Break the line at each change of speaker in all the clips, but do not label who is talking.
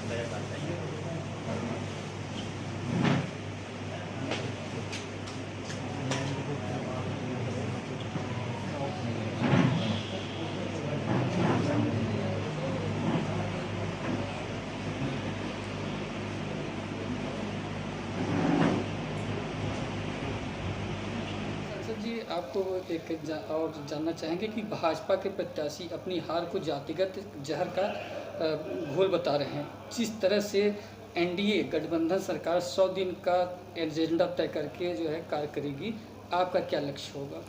Sir जी, आपको और जानना चाहेंगे कि भाजपा के प्रत्याशी अपनी हार को जातिगत जहर का घोल बता रहे हैं। जिस तरह से एनडीए गठबंधन सरकार 100 दिन का एजेंडा तय करके जो है कार्य करेगी, आपका क्या लक्ष्य होगा?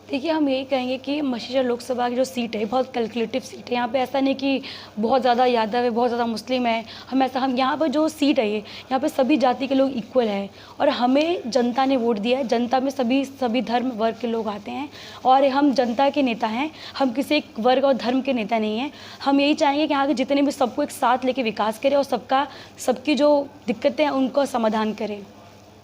देखिए, हम यही कहेंगे कि मशीरा लोकसभा की जो सीट है बहुत कैलकुलेटिव सीट है। यहाँ पे ऐसा नहीं कि बहुत ज़्यादा यादव है, बहुत ज़्यादा मुस्लिम है। हम यहाँ पर जो सीट है यहाँ पे सभी जाति के लोग इक्वल हैं और हमें जनता ने वोट दिया है। जनता में सभी धर्म वर्ग के लोग आते हैं और हम जनता के नेता हैं। हम किसी एक वर्ग और धर्म के नेता नहीं हैं। हम यही चाहेंगे कि यहाँ के जितने भी सबको एक साथ लेके विकास करें और सबकी जो दिक्कतें हैं उनका समाधान करें।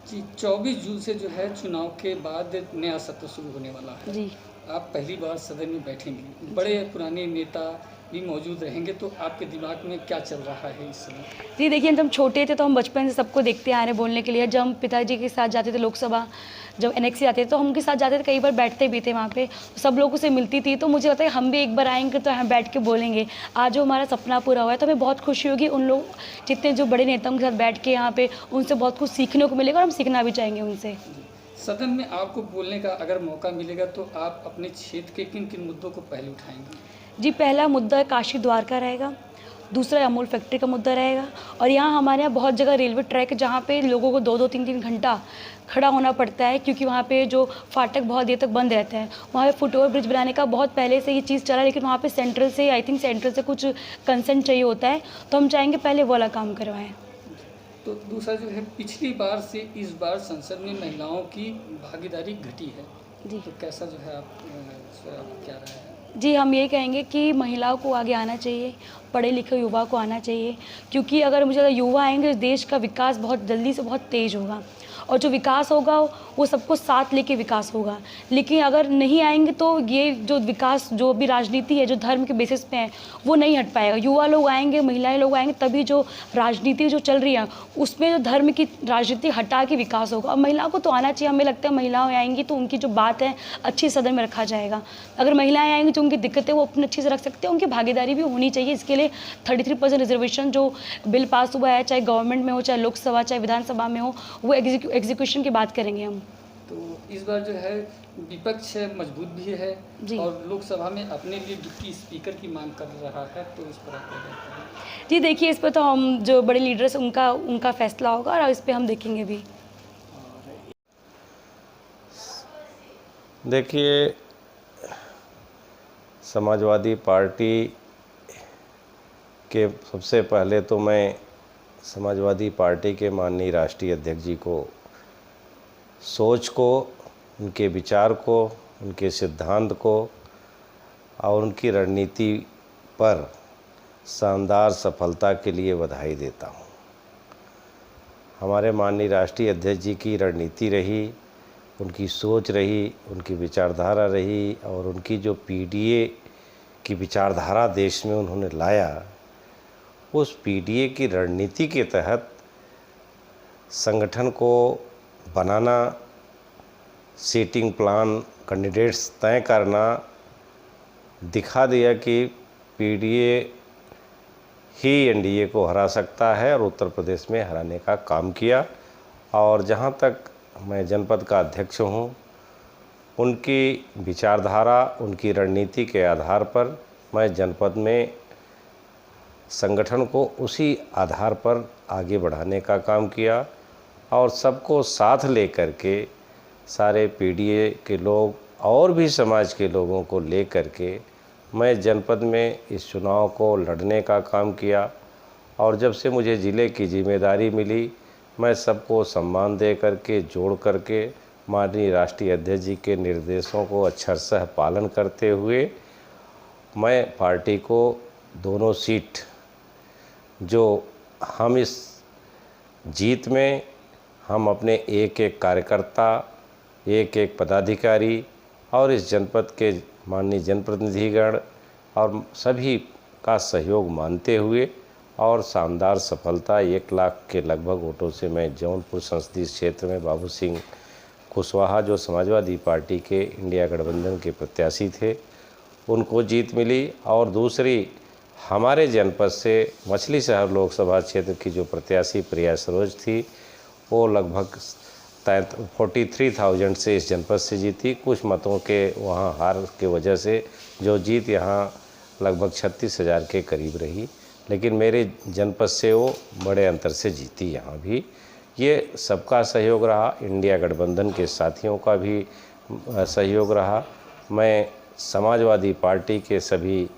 जी, 24 जून से जो है चुनाव के बाद नया सत्र शुरू होने वाला है।
जी,
आप पहली बार सदन में बैठेंगे, बड़े पुराने नेता भी मौजूद रहेंगे, तो आपके दिमाग में क्या चल रहा है इस समय?
जी देखिए, जब हम छोटे थे तो हम बचपन से सबको देखते आ रहे हैं बोलने के लिए। जब हम पिताजी के साथ जाते थे लोकसभा, जब एनेक्सी जाते थे तो हम उनके साथ जाते थे, कई बार बैठते भी थे वहाँ पे, सब लोगों से मिलती थी। तो मुझे लगता है हम भी एक बार आएंगे तो हम बैठ के बोलेंगे। आज जो हमारा सपना पूरा हुआ है तो हमें बहुत खुशी होगी। उन लोग जितने जो बड़े नेताओं के साथ बैठ के यहाँ पे उनसे बहुत कुछ सीखने को मिलेगा और हम सीखना भी चाहेंगे उनसे।
सदन में आपको बोलने का अगर मौका मिलेगा तो आप अपने क्षेत्र के किन किन मुद्दों को पहले उठाएंगे?
जी, पहला मुद्दा काशी द्वारका रहेगा, दूसरा अमूल फैक्ट्री का मुद्दा रहेगा और यहाँ हमारे यहाँ बहुत जगह रेलवे ट्रैक है जहाँ पे लोगों को 2-2, 3-3 घंटा खड़ा होना पड़ता है क्योंकि वहाँ पे जो फाटक बहुत देर तक बंद रहता है। वहाँ पे फुटओवर ब्रिज बनाने का बहुत पहले से ये चीज़ चला है लेकिन वहाँ पे सेंट्रल से कुछ कंसेंट चाहिए होता है, तो हम चाहेंगे पहले वो वाला काम करवाएं।
तो दूसरा जो है, पिछली बार से इस बार संसद में महिलाओं की भागीदारी घटी है,
जी,
तो कैसा जो है आप क्या राय है?
जी, हम ये कहेंगे कि महिलाओं को आगे आना चाहिए, पढ़े लिखे युवा को आना चाहिए क्योंकि अगर मुझे लगता है युवा आएंगे देश का विकास बहुत जल्दी से बहुत तेज़ होगा और जो विकास होगा वो सबको साथ लेके विकास होगा। लेकिन अगर नहीं आएंगे तो ये जो विकास जो भी राजनीति है जो धर्म के बेसिस पे है वो नहीं हट पाएगा। युवा लोग आएंगे, महिलाएं लोग आएंगे, तभी जो राजनीति जो चल रही है उसमें जो धर्म की राजनीति हटा के विकास होगा। और महिलाओं को तो आना चाहिए। हमें लगता है महिलाएं आएंगी तो उनकी जो बात है अच्छी सदन में रखा जाएगा। अगर महिलाएं आएंगी तो उनकी दिक्कतें वो अपने अच्छे से रख सकते हैं। उनकी भागीदारी भी होनी चाहिए। इसके लिए 33% रिजर्वेशन जो बिल पास हुआ है, चाहे गवर्नमेंट में हो, चाहे लोकसभा, चाहे विधानसभा में हो, वो एग्जीक्यूशन की बात करेंगे हम।
तो इस बार जो है विपक्ष मजबूत भी है और लोकसभा में अपने लिए डिप्टी स्पीकर की मांग कर रहा है, तो इस पर आप क्या कहते हैं?
जी देखिए, इस पर तो हम जो बड़े लीडर्स उनका फैसला होगा और इस पर हम देखेंगे भी।
देखिए, समाजवादी पार्टी के सबसे पहले तो मैं समाजवादी पार्टी के माननीय राष्ट्रीय अध्यक्ष जी को सोच को, उनके विचार को, उनके सिद्धांत को और उनकी रणनीति पर शानदार सफलता के लिए बधाई देता हूँ। हमारे माननीय राष्ट्रीय अध्यक्ष जी की रणनीति रही, उनकी सोच रही, उनकी विचारधारा रही और उनकी जो पीडीए की विचारधारा देश में उन्होंने लाया, उस पीडीए की रणनीति के तहत संगठन को बनाना, सीटिंग प्लान, कैंडिडेट्स तय करना, दिखा दिया कि पीडीए ही एनडीए को हरा सकता है और उत्तर प्रदेश में हराने का काम किया। और जहां तक मैं जनपद का अध्यक्ष हूं, उनकी विचारधारा, उनकी रणनीति के आधार पर मैं जनपद में संगठन को उसी आधार पर आगे बढ़ाने का काम किया और सबको साथ लेकर के, सारे पीडीए के लोग और भी समाज के लोगों को लेकर के मैं जनपद में इस चुनाव को लड़ने का काम किया। और जब से मुझे ज़िले की जिम्मेदारी मिली, मैं सबको सम्मान दे करके, जोड़ करके, माननीय राष्ट्रीय अध्यक्ष जी के निर्देशों को अक्षरशः पालन करते हुए मैं पार्टी को दोनों सीट जो हम इस जीत में हम अपने एक एक कार्यकर्ता, एक एक पदाधिकारी और इस जनपद के माननीय जनप्रतिनिधिगण और सभी का सहयोग मानते हुए और शानदार सफलता 1 लाख के लगभग वोटों से मैं जौनपुर संसदीय क्षेत्र में बाबू सिंह कुशवाहा जो समाजवादी पार्टी के इंडिया गठबंधन के प्रत्याशी थे उनको जीत मिली। और दूसरी हमारे जनपद से मछली शहर लोकसभा क्षेत्र की जो प्रत्याशी प्रिया सरोज थी वो लगभग 43,000 से इस जनपद से जीती। कुछ मतों के वहाँ हार के वजह से जो जीत यहाँ लगभग 36,000 के करीब रही, लेकिन मेरे जनपद से वो बड़े अंतर से जीती यहाँ भी। ये सबका सहयोग रहा, इंडिया गठबंधन के साथियों का भी सहयोग रहा। मैं समाजवादी पार्टी के सभी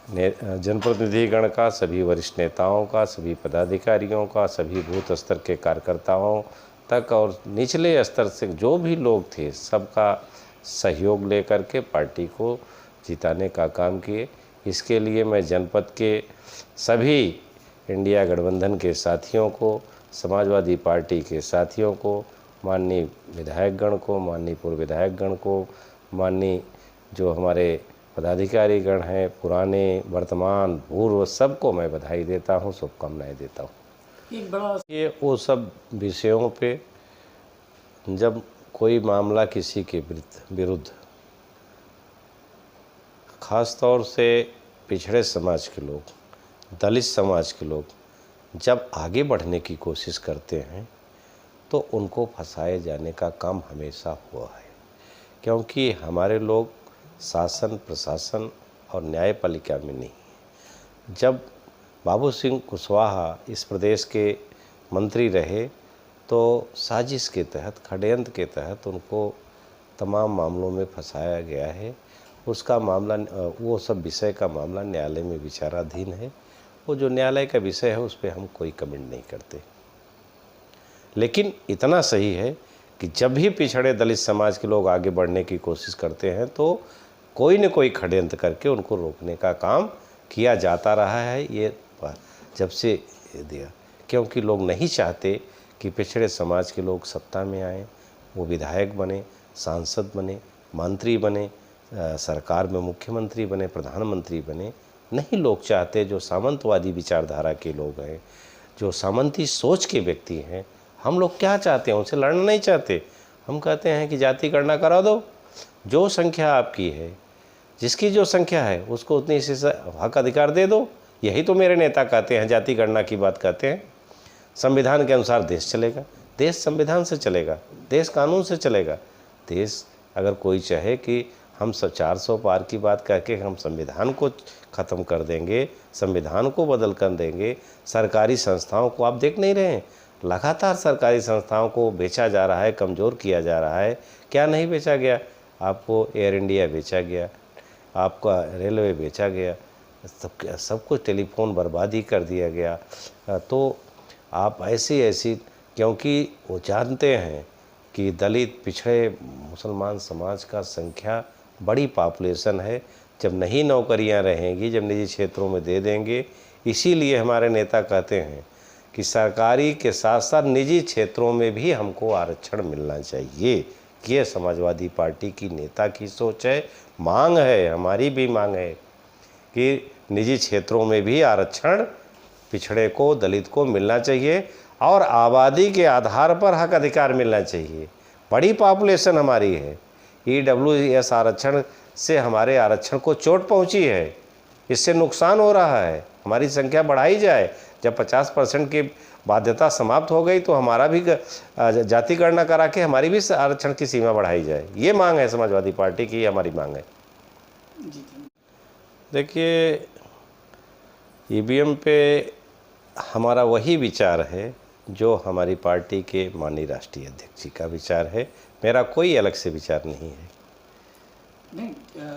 जनप्रतिनिधिगण का, सभी वरिष्ठ नेताओं का, सभी पदाधिकारियों का, सभी बूथ स्तर के कार्यकर्ताओं तक और निचले स्तर से जो भी लोग थे सबका सहयोग लेकर के पार्टी को जिताने का काम किए। इसके लिए मैं जनपद के सभी इंडिया गठबंधन के साथियों को, समाजवादी पार्टी के साथियों को, माननीय विधायकगण को, माननीय पूर्व विधायकगण को, माननीय जो हमारे पदाधिकारीगण हैं, पुराने, वर्तमान, पूर्व, सबको मैं बधाई देता हूं, शुभकामनाएं देता हूं।
एक बड़ा
ये वो सब विषयों पे जब कोई मामला किसी के विरुद्ध ख़ास तौर से पिछड़े समाज के लोग, दलित समाज के लोग जब आगे बढ़ने की कोशिश करते हैं तो उनको फंसाए जाने का काम हमेशा हुआ है, क्योंकि हमारे लोग शासन, प्रशासन और न्यायपालिका में नहीं है। जब बाबू सिंह कुशवाहा इस प्रदेश के मंत्री रहे तो साजिश के तहत, षड्यंत्र के तहत उनको तमाम मामलों में फंसाया गया है। उसका मामला, वो सब विषय का मामला न्यायालय में विचाराधीन है। वो जो न्यायालय का विषय है उस पर हम कोई कमेंट नहीं करते। लेकिन इतना सही है कि जब भी पिछड़े दलित समाज के लोग आगे बढ़ने की कोशिश करते हैं तो कोई न कोई षड्यंत्र करके उनको रोकने का काम किया जाता रहा है। ये जब से दिया, क्योंकि लोग नहीं चाहते कि पिछड़े समाज के लोग सत्ता में आएँ, वो विधायक बने, सांसद बने, मंत्री बने, सरकार में मुख्यमंत्री बने, प्रधानमंत्री बने। नहीं लोग चाहते। जो सामंतवादी विचारधारा के लोग हैं, जो सामंती सोच के व्यक्ति हैं, हम लोग क्या चाहते हैं? उनसे लड़ना नहीं चाहते। हम कहते हैं कि जाति गणना करा दो, जो संख्या आपकी है, जिसकी जो संख्या है उसको उतनी से हक अधिकार दे दो। यही तो मेरे नेता कहते हैं, जाति गणना की बात कहते हैं। संविधान के अनुसार देश चलेगा, देश संविधान से चलेगा, देश कानून से चलेगा। देश अगर कोई चाहे कि हम 400 पार की बात करके हम संविधान को ख़त्म कर देंगे, संविधान को बदल कर देंगे, सरकारी संस्थाओं को आप देख नहीं रहे हैं, लगातार सरकारी संस्थाओं को बेचा जा रहा है, कमज़ोर किया जा रहा है। क्या नहीं बेचा गया? आपको एयर इंडिया बेचा गया, आपका रेलवे बेचा गया, सब कुछ, टेलीफोन बर्बादी कर दिया गया। तो आप ऐसी क्योंकि वो जानते हैं कि दलित, पिछड़े मुसलमान समाज का संख्या बड़ी पॉपुलेशन है। जब नहीं नौकरियां रहेंगी, जब निजी क्षेत्रों में दे देंगे, इसीलिए हमारे नेता कहते हैं कि सरकारी के साथ साथ निजी क्षेत्रों में भी हमको आरक्षण मिलना चाहिए। ये समाजवादी पार्टी की नेता की सोच है, मांग है, हमारी भी मांग है कि निजी क्षेत्रों में भी आरक्षण पिछड़े को, दलित को मिलना चाहिए और आबादी के आधार पर हक अधिकार मिलना चाहिए। बड़ी पॉपुलेशन हमारी है, EWS आरक्षण से हमारे आरक्षण को चोट पहुंची है, इससे नुकसान हो रहा है। हमारी संख्या बढ़ाई जाए। जब 50% की बाध्यता समाप्त हो गई तो हमारा भी जाति गणना करा के हमारी भी आरक्षण की सीमा बढ़ाई जाए। ये मांग है समाजवादी पार्टी की, हमारी मांग है। देखिए, EVM पे हमारा वही विचार है जो हमारी पार्टी के माननीय राष्ट्रीय अध्यक्ष जी का विचार है। मेरा कोई अलग से विचार नहीं है।
नहीं,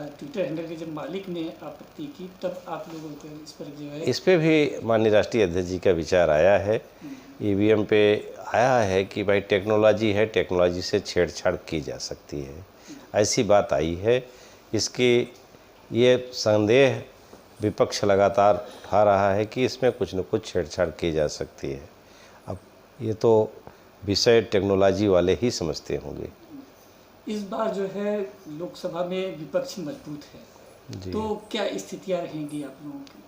ट्विटर हैंडल के जब मालिक ने आपत्ति की तब आप लोगों को इस पर जो है,
इस पे भी माननीय राष्ट्रीय अध्यक्ष जी का विचार आया है। EVM पे आया है कि भाई टेक्नोलॉजी है, टेक्नोलॉजी से छेड़छाड़ की जा सकती है, ऐसी बात आई है। इसकी ये संदेह विपक्ष लगातार उठा रहा है कि इसमें कुछ न कुछ छेड़छाड़ की जा सकती है। अब ये तो विषय टेक्नोलॉजी वाले ही समझते होंगे।
इस बार जो है लोकसभा में विपक्ष मजबूत है, तो क्या स्थितियां रहेंगी आप लोगों की?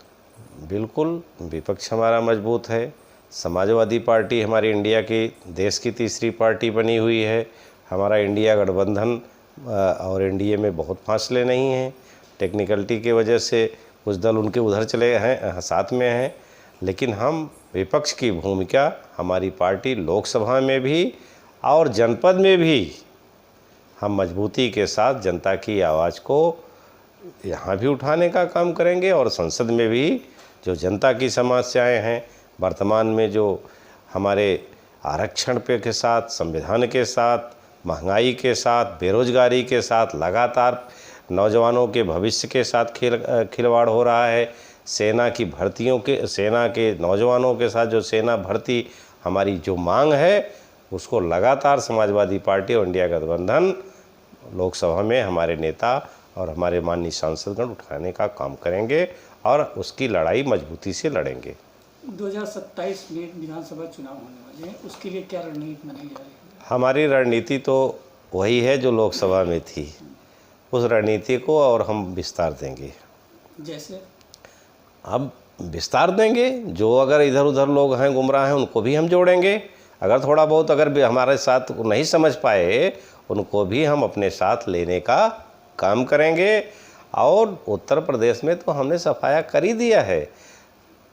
बिल्कुल, विपक्ष हमारा मजबूत है। समाजवादी पार्टी हमारी इंडिया की देश की तीसरी पार्टी बनी हुई है। हमारा इंडिया गठबंधन और एनडीए में बहुत फासले नहीं हैं। टेक्निकलिटी की वजह से कुछ दल उनके उधर चले हैं, साथ में हैं, लेकिन हम विपक्ष की भूमिका हमारी पार्टी लोकसभा में भी और जनपद में भी हम मजबूती के साथ जनता की आवाज़ को यहाँ भी उठाने का काम करेंगे और संसद में भी जो जनता की समस्याएं हैं, वर्तमान में जो हमारे आरक्षण पे के साथ, संविधान के साथ, महंगाई के साथ, बेरोजगारी के साथ, लगातार नौजवानों के भविष्य के साथ खिलवाड़ हो रहा है, सेना के नौजवानों के साथ जो सेना भर्ती हमारी जो मांग है, उसको लगातार समाजवादी पार्टी और इंडिया गठबंधन लोकसभा में हमारे नेता और हमारे माननीय सांसदगण उठाने का काम करेंगे और उसकी लड़ाई मजबूती से लड़ेंगे।
2027 में विधानसभा चुनाव होने वाले हैं, उसके लिए क्या रणनीति बनाई जा रही है?
हमारी रणनीति तो वही है जो लोकसभा में थी, उस रणनीति को और हम विस्तार देंगे।
जैसे
अब विस्तार देंगे, जो अगर इधर उधर लोग हैं, गुमराह हैं, उनको भी हम जोड़ेंगे। अगर थोड़ा बहुत अगर भी हमारे साथ नहीं समझ पाए, उनको भी हम अपने साथ लेने का काम करेंगे। और उत्तर प्रदेश में तो हमने सफाया कर ही दिया है।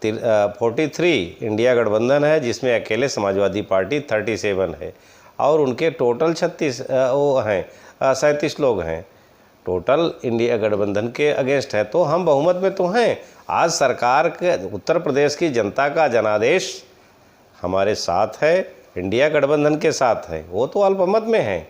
43 इंडिया गठबंधन है, जिसमें अकेले समाजवादी पार्टी 37 है और उनके टोटल 37 लोग हैं। टोटल इंडिया गठबंधन के अगेंस्ट है, तो हम बहुमत में तो हैं। आज सरकार के उत्तर प्रदेश की जनता का जनादेश हमारे साथ है, इंडिया गठबंधन के साथ है। वो तो अल्पमत में है,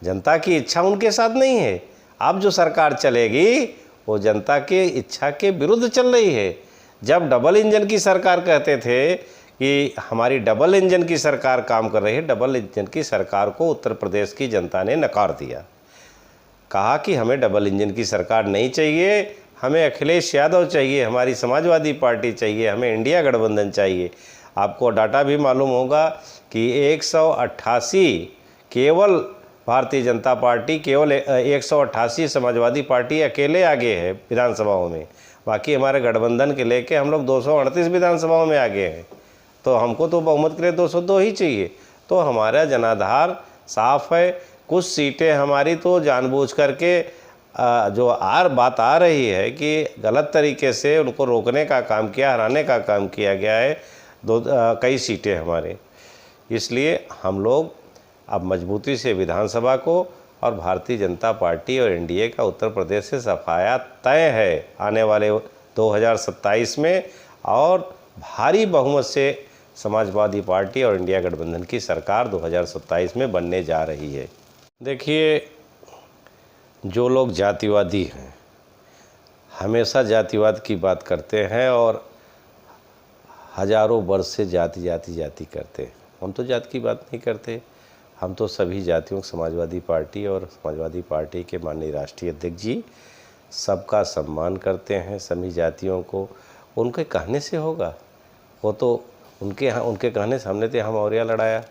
जनता की इच्छा उनके साथ नहीं है। अब जो सरकार चलेगी वो जनता की इच्छा के विरुद्ध चल रही है। जब डबल इंजन की सरकार कहते थे कि हमारी डबल इंजन की सरकार काम कर रही है, डबल इंजन की सरकार को उत्तर प्रदेश की जनता ने नकार दिया। कहा कि हमें डबल इंजन की सरकार नहीं चाहिए, हमें अखिलेश यादव चाहिए, हमारी समाजवादी पार्टी चाहिए, हमें इंडिया गठबंधन चाहिए। आपको डाटा भी मालूम होगा कि 188 केवल भारतीय जनता पार्टी, केवल 188 समाजवादी पार्टी अकेले आगे है विधानसभाओं में। बाकी हमारे गठबंधन के लेके हम लोग 238 विधानसभाओं में आगे हैं। तो हमको तो बहुमत के लिए 202 ही चाहिए। तो हमारा जनाधार साफ है। कुछ सीटें हमारी तो जानबूझ करके जो बात आ रही है कि गलत तरीके से उनको रोकने का काम किया, हराने का काम किया गया है। कई सीटें हमारे, इसलिए हम लोग अब मजबूती से विधानसभा को और भारतीय जनता पार्टी और एनडीए का उत्तर प्रदेश से सफाया तय है आने वाले 2027 में, और भारी बहुमत से समाजवादी पार्टी और इंडिया गठबंधन की सरकार 2027 में बनने जा रही है। देखिए, जो लोग जातिवादी हैं हमेशा जातिवाद की बात करते हैं और हजारों वर्ष से जाति करते हैं। हम तो जाति की बात नहीं करते, हम तो सभी जातियों समाजवादी पार्टी और समाजवादी पार्टी के माननीय राष्ट्रीय अध्यक्ष जी सबका सम्मान करते हैं। सभी जातियों को उनके कहने से होगा, वो तो उनके कहने से हमने तो यहाँ मौर्या लड़ाया,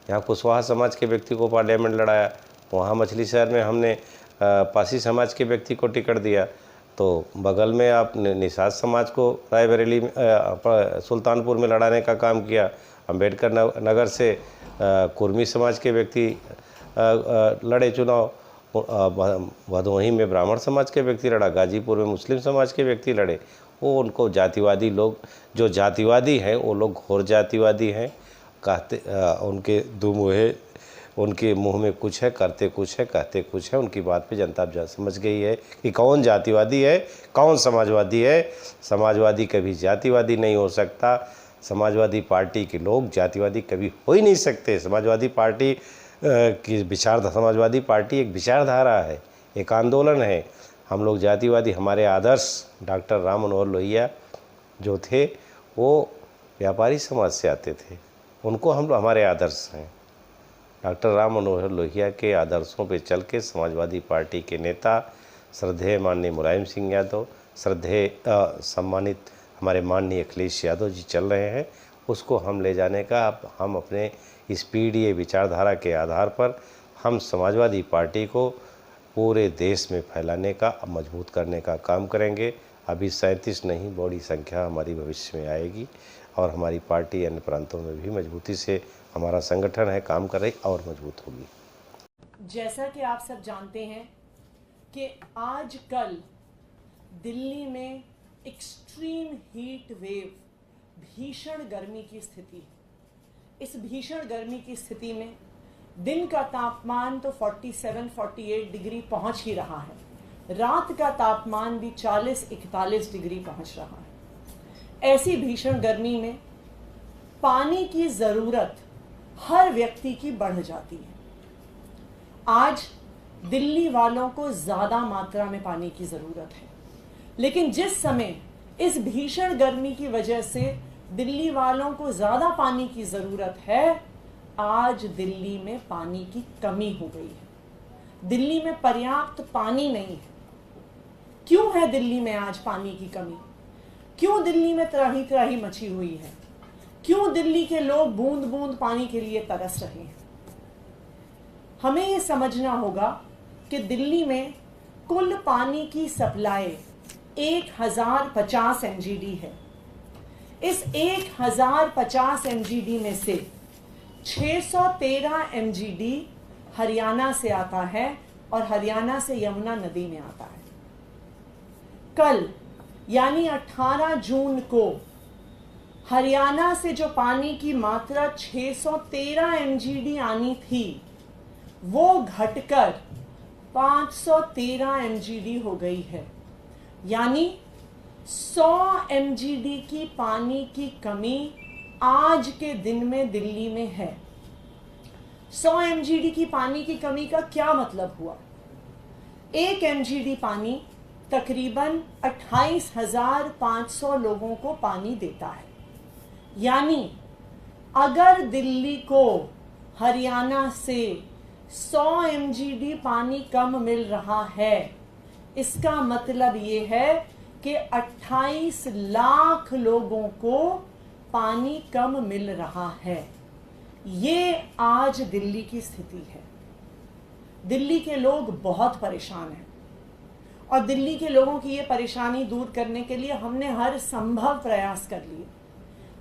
यहाँ कुशवाहा समाज के व्यक्ति को पार्लियामेंट लड़ाया, वहाँ मछली शहर में हमने पासी समाज के व्यक्ति को टिकट दिया, तो बगल में आप निषाद समाज को रायबरेली सुल्तानपुर में लड़ाने का काम किया। अम्बेडकर नगर से कुर्मी समाज के व्यक्ति लड़े चुनाव, भदोही में ब्राह्मण समाज के व्यक्ति लड़ा, गाजीपुर में मुस्लिम समाज के व्यक्ति लड़े। वो उनको जातिवादी लोग, जो जातिवादी हैं वो लोग घोर जातिवादी हैं। कहते उनके मुंह में कुछ है, करते कुछ है, कहते कुछ है। उनकी बात पे जनता अब समझ गई है कि कौन जातिवादी है, कौन समाजवादी है। समाजवादी कभी जातिवादी नहीं हो सकता। समाजवादी पार्टी के लोग जातिवादी कभी हो ही नहीं सकते। समाजवादी पार्टी समाजवादी पार्टी एक विचारधारा है, एक आंदोलन है। हम लोग जातिवादी, हमारे आदर्श डॉक्टर राम मनोहर लोहिया जो थे वो व्यापारी समाज से आते थे, उनको हम हमारे आदर्श हैं। डॉक्टर राम मनोहर लोहिया के आदर्शों पे चल के समाजवादी पार्टी के नेता श्रद्धेय माननीय मुलायम सिंह यादव, श्रद्धेय सम्मानित हमारे माननीय अखिलेश यादव जी चल रहे हैं। उसको हम ले जाने का हम अपने इस पीडीए विचारधारा के आधार पर हम समाजवादी पार्टी को पूरे देश में फैलाने का, मजबूत करने का काम करेंगे। अभी 37 नहीं, बड़ी संख्या हमारी भविष्य में आएगी और हमारी पार्टी अन्य प्रांतों में भी मजबूती से हमारा संगठन है काम कर रही और मजबूत होगी।
जैसा कि आप सब जानते हैं कि आजकल दिल्ली में एक्सट्रीम हीट वेव, भीषण गर्मी की स्थिति है। इस भीषण गर्मी की स्थिति में दिन का तापमान तो 47-48 डिग्री पहुंच ही रहा है, रात का तापमान भी 40-41 डिग्री पहुंच रहा है। ऐसी भीषण गर्मी में पानी की ज़रूरत हर व्यक्ति की बढ़ जाती है। आज दिल्ली वालों को ज़्यादा मात्रा में पानी की ज़रूरत है, लेकिन जिस समय इस भीषण गर्मी की वजह से दिल्ली वालों को ज़्यादा पानी की ज़रूरत है, आज दिल्ली में पानी की कमी हो गई है। दिल्ली में पर्याप्त पानी नहीं है। क्यों है दिल्ली में आज पानी की कमी? क्यों दिल्ली में त्राही त्राही मची हुई है? क्यों दिल्ली के लोग बूंद बूंद पानी के लिए तरस रहे हैं? हमें ये समझना होगा कि दिल्ली में कुल पानी की सप्लाई 1050 MGD है। इस 1050 MGD में से 613 MGD हरियाणा से आता है और हरियाणा से यमुना नदी में आता है। कल यानी 18 जून को हरियाणा से जो पानी की मात्रा 613 MGD आनी थी, वो घटकर 513 MGD हो गई है। यानी 100 MGD की पानी की कमी आज के दिन में दिल्ली में है। 100 MGD की पानी की कमी का क्या मतलब हुआ? 1 MGD पानी तकरीबन 28,500 लोगों को पानी देता है। यानी अगर दिल्ली को हरियाणा से 100 MGD पानी कम मिल रहा है, इसका मतलब ये है कि 28 लाख लोगों को पानी कम मिल रहा है। ये आज दिल्ली की स्थिति है। दिल्ली के लोग बहुत परेशान हैं और दिल्ली के लोगों की ये परेशानी दूर करने के लिए हमने हर संभव प्रयास कर लिए।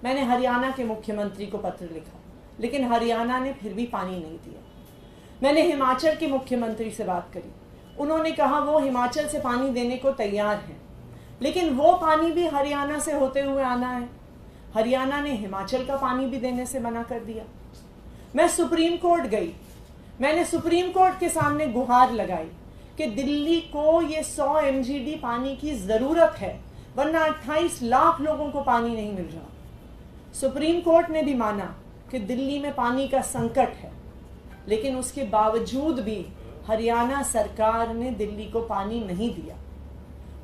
मैंने हरियाणा के मुख्यमंत्री को पत्र लिखा, लेकिन हरियाणा ने फिर भी पानी नहीं दिया। मैंने हिमाचल के मुख्यमंत्री से बात करी, उन्होंने कहा वो हिमाचल से पानी देने को तैयार हैं, लेकिन वो पानी भी हरियाणा से होते हुए आना है। हरियाणा ने हिमाचल का पानी भी देने से मना कर दिया। मैं सुप्रीम कोर्ट गई, मैंने सुप्रीम कोर्ट के सामने गुहार लगाई कि दिल्ली को ये 100 MGD पानी की ज़रूरत है, वरना 28 लाख लोगों को पानी नहीं मिल रहा। सुप्रीम कोर्ट ने भी माना कि दिल्ली में पानी का संकट है, लेकिन उसके बावजूद भी हरियाणा सरकार ने दिल्ली को पानी नहीं दिया।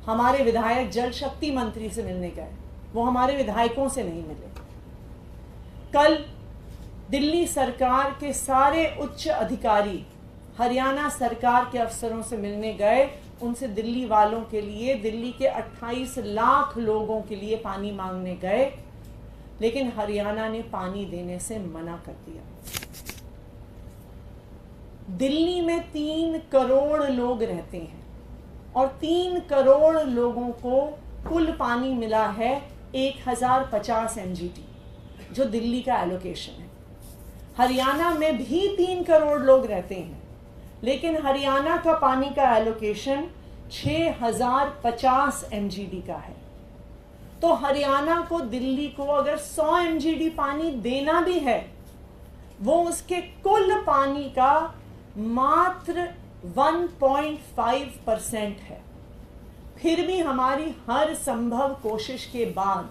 हमारे विधायक जल शक्ति मंत्री से मिलने गए, वो हमारे विधायकों से नहीं मिले। कल दिल्ली सरकार के सारे उच्च अधिकारी हरियाणा सरकार के अफसरों से मिलने गए, उनसे दिल्ली वालों के लिए, दिल्ली के 28 लाख लोगों के लिए पानी मांगने गए, लेकिन हरियाणा ने पानी देने से मना कर दिया। दिल्ली में 3 करोड़ लोग रहते हैं और 3 करोड़ लोगों को कुल पानी मिला है 1050 MGD, जो दिल्ली का एलोकेशन है। हरियाणा में भी 3 करोड़ लोग रहते हैं, लेकिन हरियाणा का पानी का एलोकेशन 6050 MGD का है। तो हरियाणा को दिल्ली को अगर 100 MGD पानी देना भी है, वो उसके कुल पानी का मात्र 1.5% है। फिर भी हमारी हर संभव कोशिश के बाद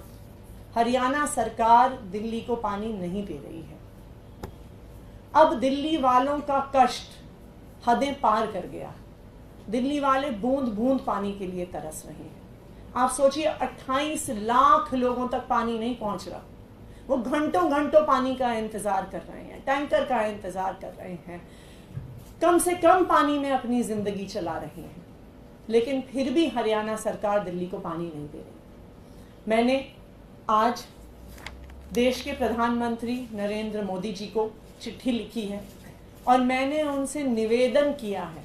हरियाणा सरकार दिल्ली को पानी नहीं दे रही है। अब दिल्ली वालों का कष्ट हदें पार कर गया। दिल्ली वाले बूंद बूंद पानी के लिए तरस रहे हैं। आप सोचिए, 28 लाख लोगों तक पानी नहीं पहुंच रहा। वो घंटों घंटों पानी का इंतजार कर रहे हैं, टैंकर का इंतजार कर रहे हैं, कम से कम पानी में अपनी जिंदगी चला रहे हैं, लेकिन फिर भी हरियाणा सरकार दिल्ली को पानी नहीं दे रही। मैंने आज देश के प्रधानमंत्री नरेंद्र मोदी जी को चिट्ठी लिखी है और मैंने उनसे निवेदन किया है,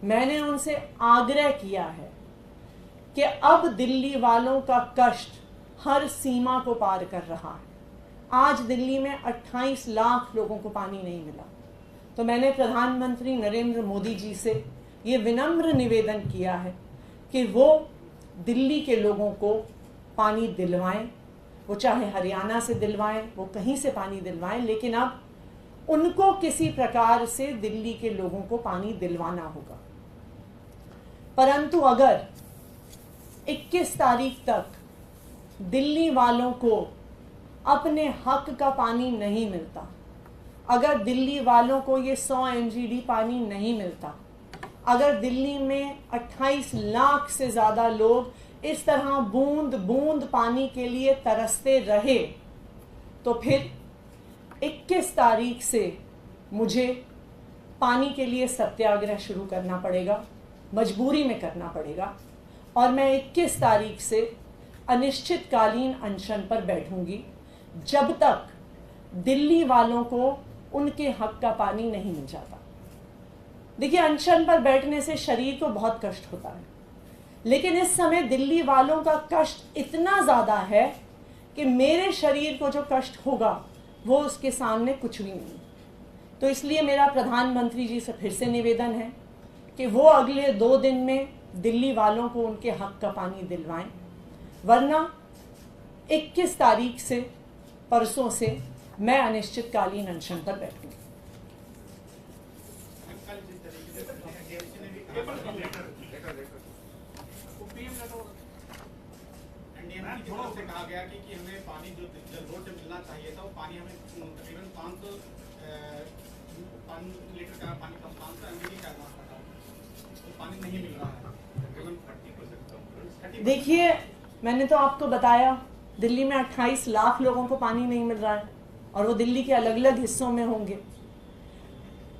मैंने उनसे आग्रह किया है कि अब दिल्ली वालों का कष्ट हर सीमा को पार कर रहा है। आज दिल्ली में 28 लाख लोगों को पानी नहीं मिला। तो मैंने प्रधानमंत्री नरेंद्र मोदी जी से ये विनम्र निवेदन किया है कि वो दिल्ली के लोगों को पानी दिलवाएं, वो चाहे हरियाणा से दिलवाएं, वो कहीं से पानी दिलवाएं, लेकिन अब उनको किसी प्रकार से दिल्ली के लोगों को पानी दिलवाना होगा। परंतु अगर 21 तारीख तक दिल्ली वालों को अपने हक का पानी नहीं मिलता, अगर दिल्ली वालों को ये 100 MGD पानी नहीं मिलता, अगर दिल्ली में 28 लाख से ज़्यादा लोग इस तरह बूंद बूंद पानी के लिए तरसते रहे, तो फिर 21 तारीख से मुझे पानी के लिए सत्याग्रह शुरू करना पड़ेगा, मजबूरी में करना पड़ेगा। और मैं 21 तारीख से अनिश्चितकालीन अनशन पर बैठूंगी जब तक दिल्ली वालों को उनके हक का पानी नहीं मिल जाता। देखिए, अनशन पर बैठने से शरीर को बहुत कष्ट होता है, लेकिन इस समय दिल्ली वालों का कष्ट इतना ज़्यादा है कि मेरे शरीर को जो कष्ट होगा वो उसके सामने कुछ भी नहीं। तो इसलिए मेरा प्रधानमंत्री जी से फिर से निवेदन है कि वो अगले 2 दिन में दिल्ली वालों को उनके हक का पानी दिलवाएं, वरना 21 तारीख से, परसों से मैं अनिश्चितकालीन अनशन पर बैठूंगी।
से कहा गया कि हमें पानी जो जल बोर्ड से मिलना चाहिए था, वो पानी हमें तकरीबन 500 लीटर का पानी, 500 MGD का वो पानी नहीं मिल रहा है, तकरीबन 30%।
देखिए, मैंने तो आपको बताया दिल्ली में 28 लाख लोगों को पानी नहीं मिल रहा है और वो दिल्ली के अलग अलग हिस्सों में होंगे।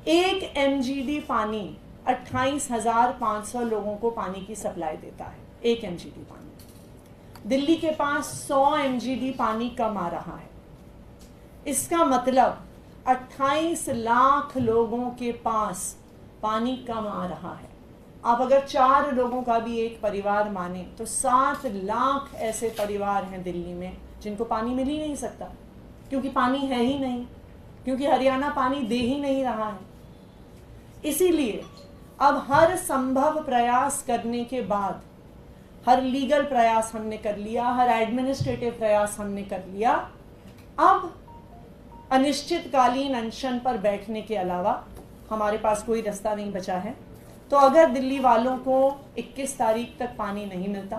1 MGD पानी 28,500 लोगों को पानी की सप्लाई देता है। 1 MGD पानी, दिल्ली के पास 100 MGD पानी कम आ रहा है। इसका मतलब 28 लाख लोगों के पास पानी कम आ रहा है। आप अगर 4 लोगों का भी एक परिवार माने तो 7 लाख ऐसे परिवार हैं दिल्ली में जिनको पानी मिल ही नहीं सकता, क्योंकि पानी है ही नहीं, क्योंकि हरियाणा पानी दे ही नहीं रहा है। इसीलिए अब हर संभव प्रयास करने के बाद, हर लीगल प्रयास हमने कर लिया, हर एडमिनिस्ट्रेटिव प्रयास हमने कर लिया, अब अनिश्चितकालीन अनशन पर बैठने के अलावा हमारे पास कोई रास्ता नहीं बचा है। तो अगर दिल्ली वालों को 21 तारीख तक पानी नहीं मिलता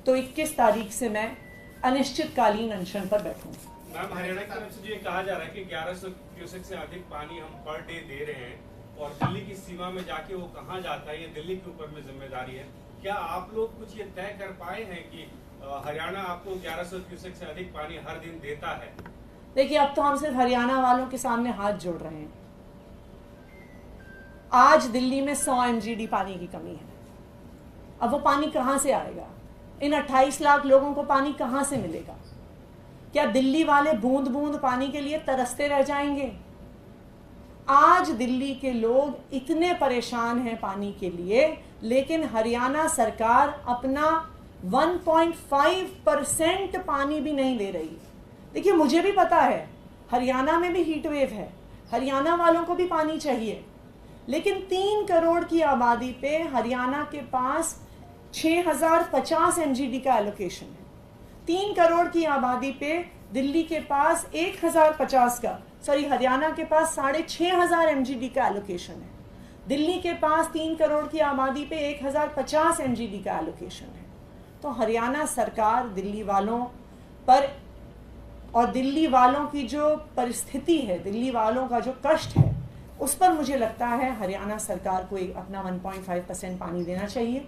तो 21 तारीख से मैं अनिश्चितकालीन अनशन पर बैठूंगी।
मैम, हरियाणा की तरफ से जो ये कहा जा रहा है कि 1100 क्यूसेक से अधिक पानी हम पर डे दे रहे हैं और दिल्ली की सीमा में जाके वो कहाँ जाता है, ये दिल्ली के ऊपर में जिम्मेदारी है। क्या आप लोग कुछ ये तय कर पाए हैं कि हरियाणा आपको 1100 क्यूसेक से अधिक पानी हर दिन देता है?
देखिए, अब तो हम सिर्फ हरियाणा वालों के सामने हाथ जोड़ रहे हैं। आज दिल्ली में 100 MGD पानी की कमी है। अब वो पानी कहाँ से आएगा? इन 28 लाख लोगों को पानी कहाँ से मिलेगा? क्या दिल्ली वाले बूंद बूंद पानी के लिए तरसते रह जाएंगे? आज दिल्ली के लोग इतने परेशान हैं पानी के लिए, लेकिन हरियाणा सरकार अपना 1.5% पानी भी नहीं दे रही। देखिए, मुझे भी पता है हरियाणा में भी हीट वेव है, हरियाणा वालों को भी पानी चाहिए, लेकिन 3 करोड़ की आबादी पे हरियाणा के पास 6050 MGD का एलोकेशन है। 3 करोड़ की आबादी पे दिल्ली के पास 1050 का, हरियाणा के पास 6500 MGD का एलोकेशन है। दिल्ली के पास 3 करोड़ की आबादी पे 1050 MGD का एलोकेशन है। तो हरियाणा सरकार दिल्ली वालों पर, और दिल्ली वालों की जो परिस्थिति है, दिल्ली वालों का जो कष्ट है, उस पर मुझे लगता है हरियाणा सरकार को एक अपना 1.5% पानी देना चाहिए।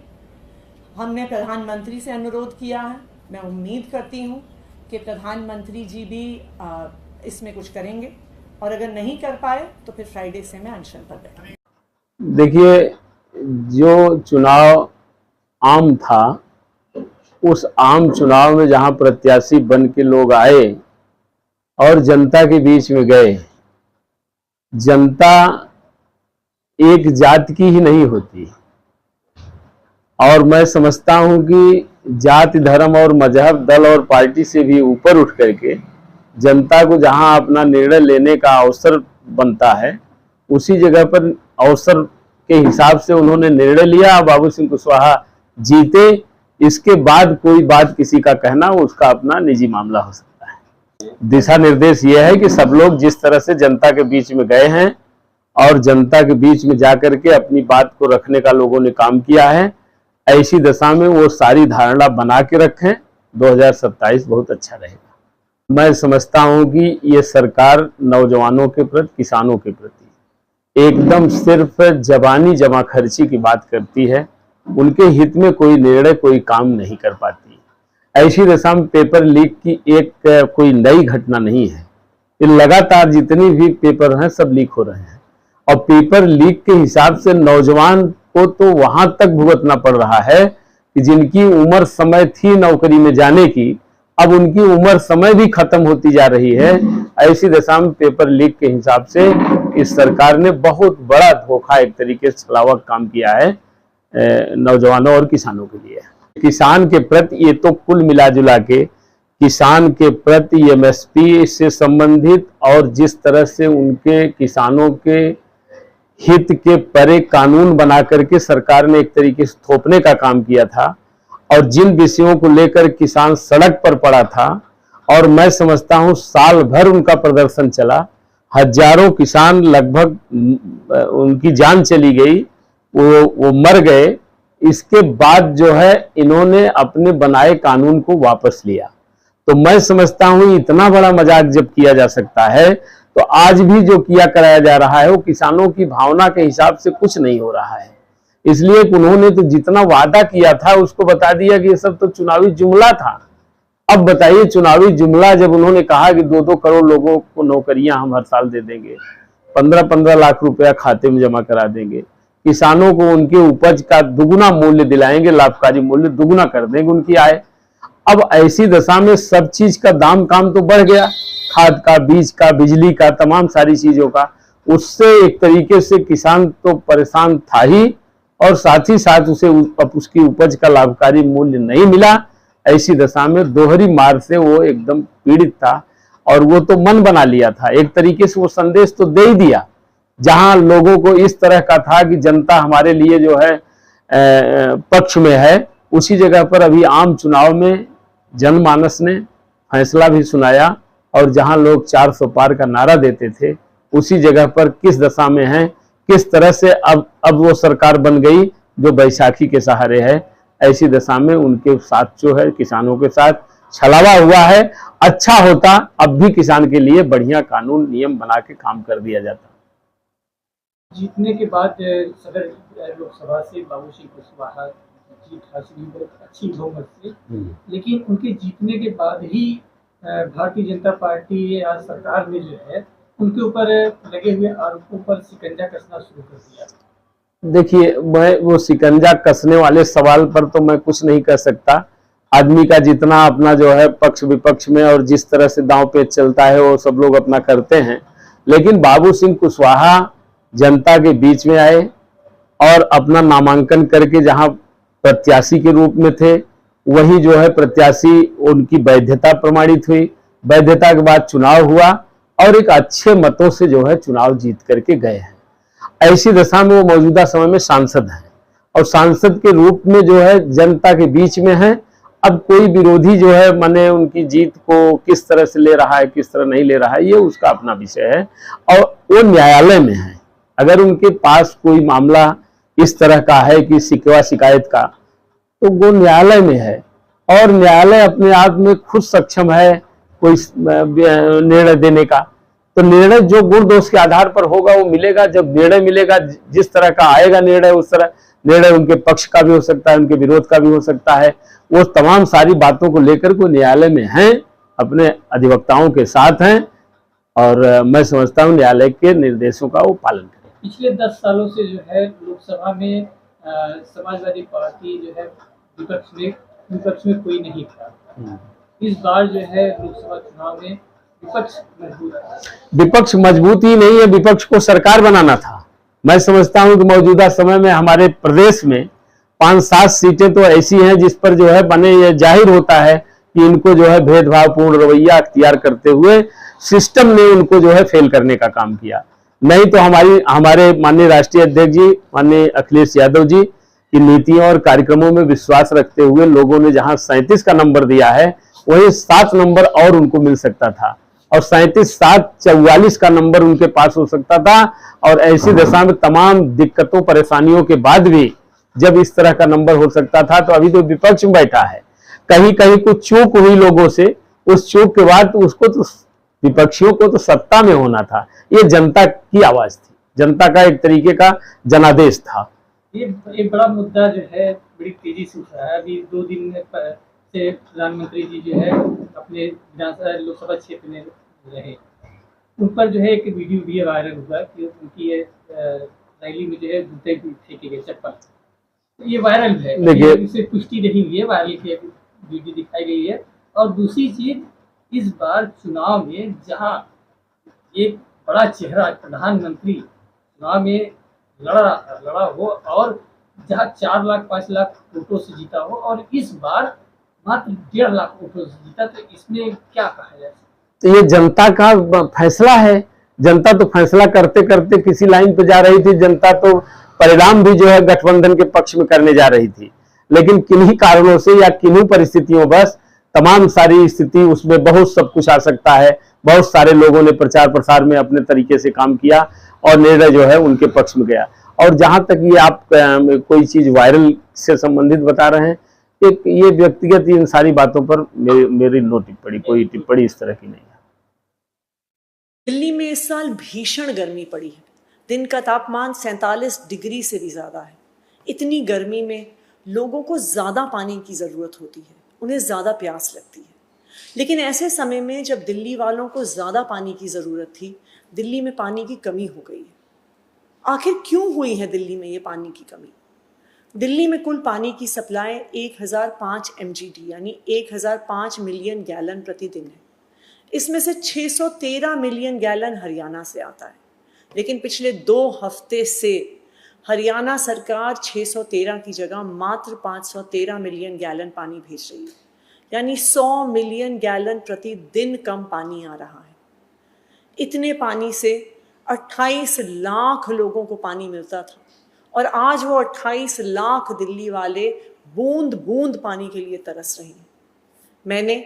हमने प्रधानमंत्री से अनुरोध किया है। मैं उम्मीद करती हूँ कि प्रधानमंत्री जी भी इसमें कुछ करेंगे, और अगर नहीं कर पाए तो फिर फ्राइडे से मैं अनशन पर बैठूंगी।
देखिए, जो चुनाव आम था, उस आम चुनाव में जहां प्रत्याशी बन के लोग आए और जनता के बीच में गए, जनता एक जात की ही नहीं होती, और मैं समझता हूं कि जाति धर्म और मजहब दल और पार्टी से भी ऊपर उठ करके जनता को जहां अपना निर्णय लेने का अवसर बनता है उसी जगह पर अवसर के हिसाब से उन्होंने निर्णय लिया। बाबू सिंह कुशवाहा जीते, इसके बाद कोई बात किसी का कहना उसका अपना निजी मामला हो सकता है। दिशा निर्देश यह है कि सब लोग जिस तरह से जनता के बीच में गए हैं और जनता के बीच में जाकर के अपनी बात को रखने का लोगों ने काम किया है, ऐसी दशा में वो सारी धारणा बना के रखें। 2027 बहुत अच्छा रहेगा। मैं समझता हूं कि ये सरकार नौजवानों के प्रति, किसानों के प्रति एकदम सिर्फ जबानी जमा खर्ची की बात करती है, उनके हित में कोई निर्णय, कोई काम नहीं कर पाती। ऐसी दशा में पेपर लीक की एक कोई नई घटना नहीं है। ये लगातार जितनी भी पेपर हैं सब लीक हो रहे हैं और पेपर लीक के हिसाब से नौजवान को तो वहां तक भुगतना पड़ रहा है कि जिनकी उम्र समय थी नौकरी में जाने की, अब उनकी उम्र समय भी खत्म होती जा रही है। ऐसी दशा में पेपर लीक के हिसाब से इस सरकार ने बहुत बड़ा धोखा, एक तरीके से छलावक काम किया है नौजवानों और किसानों के लिए। किसान के प्रति ये तो कुल मिला जुला के किसान के प्रति एमएसपी से संबंधित और जिस तरह से उनके किसानों के हित के परे कानून बना करके सरकार ने एक तरीके से थोपने का काम किया था और जिन विषयों को लेकर किसान सड़क पर पड़ा था और मैं समझता हूं साल भर उनका प्रदर्शन चला, हजारों किसान लगभग उनकी जान चली गई, वो मर गए। इसके बाद जो है इन्होंने अपने बनाए कानून को वापस लिया। तो मैं समझता हूं इतना बड़ा मजाक जब किया जा सकता है तो आज भी जो किया कराया जा रहा है वो किसानों की भावना के हिसाब से कुछ नहीं हो रहा है। इसलिए उन्होंने तो जितना वादा किया था उसको बता दिया कि ये सब तो चुनावी जुमला था। अब बताइए, चुनावी जुमला जब उन्होंने कहा कि 2-2 करोड़ लोगों को नौकरियां हम हर साल दे देंगे, 15-15 लाख रुपया खाते में जमा करा देंगे, किसानों को उनके उपज का दुगुना मूल्य दिलाएंगे, लाभकारी मूल्य दुगुना कर देंगे उनकी आय। अब ऐसी दशा में सब चीज का दाम काम तो बढ़ गया, खाद का, बीज का, बिजली का, तमाम सारी चीजों का। उससे एक तरीके से किसान तो परेशान था ही और साथ ही साथ उसे उसकी उपज का लाभकारी मूल्य नहीं मिला। ऐसी दशा में दोहरी मार से वो एकदम पीड़ित था और वो तो मन बना लिया था। एक तरीके से वो संदेश तो दे ही दिया, जहां लोगों को इस तरह का था कि जनता हमारे लिए जो है पक्ष में है, उसी जगह पर अभी आम चुनाव में जनमानस ने फैसला भी सुनाया और जहां लोग 400 पार का नारा देते थे उसी जगह पर किस दशा में है, किस तरह से अब वो सरकार बन गई जो बैसाखी के सहारे है। ऐसी दशा में उनके साथ जो है किसानों के साथ छलावा हुआ है। अच्छा होता अब भी किसान के लिए बढ़िया कानून नियम बना के काम कर दिया जाता।
जीतने के बाद सदर लोकसभा से बाबू सिंह कुशवाहा जीत हासिल हुई बहुत अच्छी बहुमत से, लेकिन उनके जीतने के बाद ही भारतीय जनता पार्टी या सरकार ने जो है उनके ऊपर लगे हुए आरोपों पर शिकंजा कसना शुरू कर दिया।
देखिए, मैं वो शिकंजा कसने वाले सवाल पर तो मैं कुछ नहीं कर सकता। आदमी का जितना अपना जो है पक्ष विपक्ष में और जिस तरह से दांव पेच चलता है वो सब लोग अपना करते हैं, लेकिन बाबू सिंह कुशवाहा जनता के बीच में आए और अपना नामांकन करके जहां प्रत्याशी के रूप में थे वही जो है प्रत्याशी उनकी वैधता प्रमाणित हुई। वैधता के बाद चुनाव हुआ और एक अच्छे मतों से जो है चुनाव जीत करके गए हैं। ऐसी दशा में वो मौजूदा समय में सांसद हैं और सांसद के रूप में जो है जनता के बीच में है। अब कोई विरोधी जो है माने उनकी जीत को किस तरह से ले रहा है, किस तरह नहीं ले रहा है, ये उसका अपना विषय है और वो न्यायालय में है। अगर उनके पास कोई मामला इस तरह का है कि शिकवा शिकायत का, तो वो न्यायालय में है और न्यायालय अपने आप में खुद सक्षम है कोई निर्णय देने का। तो निर्णय जो गुण दोष के आधार पर होगा वो मिलेगा। जब निर्णय मिलेगा, जिस तरह का आएगा निर्णय, उस तरह निर्णय उनके पक्ष का भी हो सकता है, उनके विरोध का भी हो सकता है। वो तमाम सारी बातों को लेकर को न्यायालय में हैं, अपने अधिवक्ताओं के साथ हैं और मैं समझता हूँ न्यायालय के निर्देशों का वो पालन करें।
पिछले 10 सालों से जो है लोकसभा में समाजवादी पार्टी जो है विपक्ष में कोई नहीं था। इस बार जो है लोकसभा चुनाव में
विपक्ष मजबूत ही नहीं है, विपक्ष को सरकार बनाना था। मैं समझता हूं कि मौजूदा समय में हमारे प्रदेश में 5-7 सीटें तो ऐसी हैं जिस पर जो है बने ये जाहिर होता है कि इनको जो है भेदभावपूर्ण रवैया अख्तियार करते हुए सिस्टम ने उनको जो है फेल करने का काम किया। नहीं तो हमारे माननीय राष्ट्रीय अध्यक्ष जी माननीय अखिलेश यादव जी की नीतियों और कार्यक्रमों में विश्वास रखते हुए लोगों ने जहां 37 का नंबर दिया है वही 7 नंबर और उनको मिल सकता था, और 37-7 44 का नंबर उनके पास हो सकता था। और ऐसी दशा में तमाम दिक्कतों परेशानियों के बाद भी जब इस तरह का नंबर हो सकता था, तो अभी तो विपक्ष में बैठा है, कहीं कहीं कुछ चूक हुई लोगों से, उस चूक के बाद तो उसको तो विपक्षियों को तो सत्ता में होना था। ये जनता की आवाज थी, जनता का एक तरीके का जनादेश था।
ये एक बड़ा मुद्दा जो है बड़ी तेजी से उठ रहा है। अभी 2 दिन से प्रधानमंत्री जी जो है अपने लोकसभा क्षेत्र में रहे, उन पर जो है एक वीडियो भी वायरल हुआ कि उनकी रैली में जो है जूते फेंके गए, चप्पल, ये वायरल है। इससे पुष्टि नहीं हुई है, वायरल की वीडियो दिखाई गई है। और दूसरी चीज, इस बार चुनाव में जहां एक बड़ा चेहरा प्रधानमंत्री चुनाव में लड़ा हो और जहां 4 लाख 5 लाख वोटों से जीता हो, और इस बार मात्र 1.5 लाख वोटों से जीता, तो इसमें क्या कहा जाए?
तो ये जनता का फैसला है। जनता तो फैसला करते करते किसी लाइन पे जा रही थी। जनता तो परिणाम भी जो है गठबंधन के पक्ष में करने जा रही थी, लेकिन किन्हीं कारणों से या किन्हीं परिस्थितियों बस तमाम सारी स्थिति उसमें बहुत सब कुछ आ सकता है। बहुत सारे लोगों ने प्रचार प्रसार में अपने तरीके से काम किया और निर्णय जो है उनके पक्ष में गया। और जहां तक ये आप कोई चीज वायरल से संबंधित बता रहे हैं, ये व्यक्तिगत इन सारी बातों पर मेरी नो टिप्पणी, कोई टिप्पणी इस तरह की नहीं है।
दिल्ली में इस साल भीषण गर्मी पड़ी है। दिन का तापमान 47 डिग्री से भी ज़्यादा है। इतनी गर्मी में लोगों को ज़्यादा पानी की ज़रूरत होती है, उन्हें ज़्यादा प्यास लगती है। लेकिन ऐसे समय में जब दिल्ली वालों को ज़्यादा पानी की ज़रूरत थी, दिल्ली में पानी की कमी हो गई है। आखिर क्यों हुई है दिल्ली में ये पानी की कमी? दिल्ली में कुल पानी की सप्लाई 1005 MGD यानी 1005 मिलियन गैलन प्रतिदिन है। इसमें से 613 मिलियन गैलन हरियाणा से आता है। लेकिन पिछले 2 हफ्ते से हरियाणा सरकार 613 की जगह मात्र 513 मिलियन गैलन पानी भेज रही है, यानी 100 मिलियन गैलन प्रतिदिन कम पानी आ रहा है। इतने पानी से 28 लाख लोगों को पानी मिलता था, और आज वो 28 लाख दिल्ली वाले बूंद बूंद पानी के लिए तरस रहे हैं। मैंने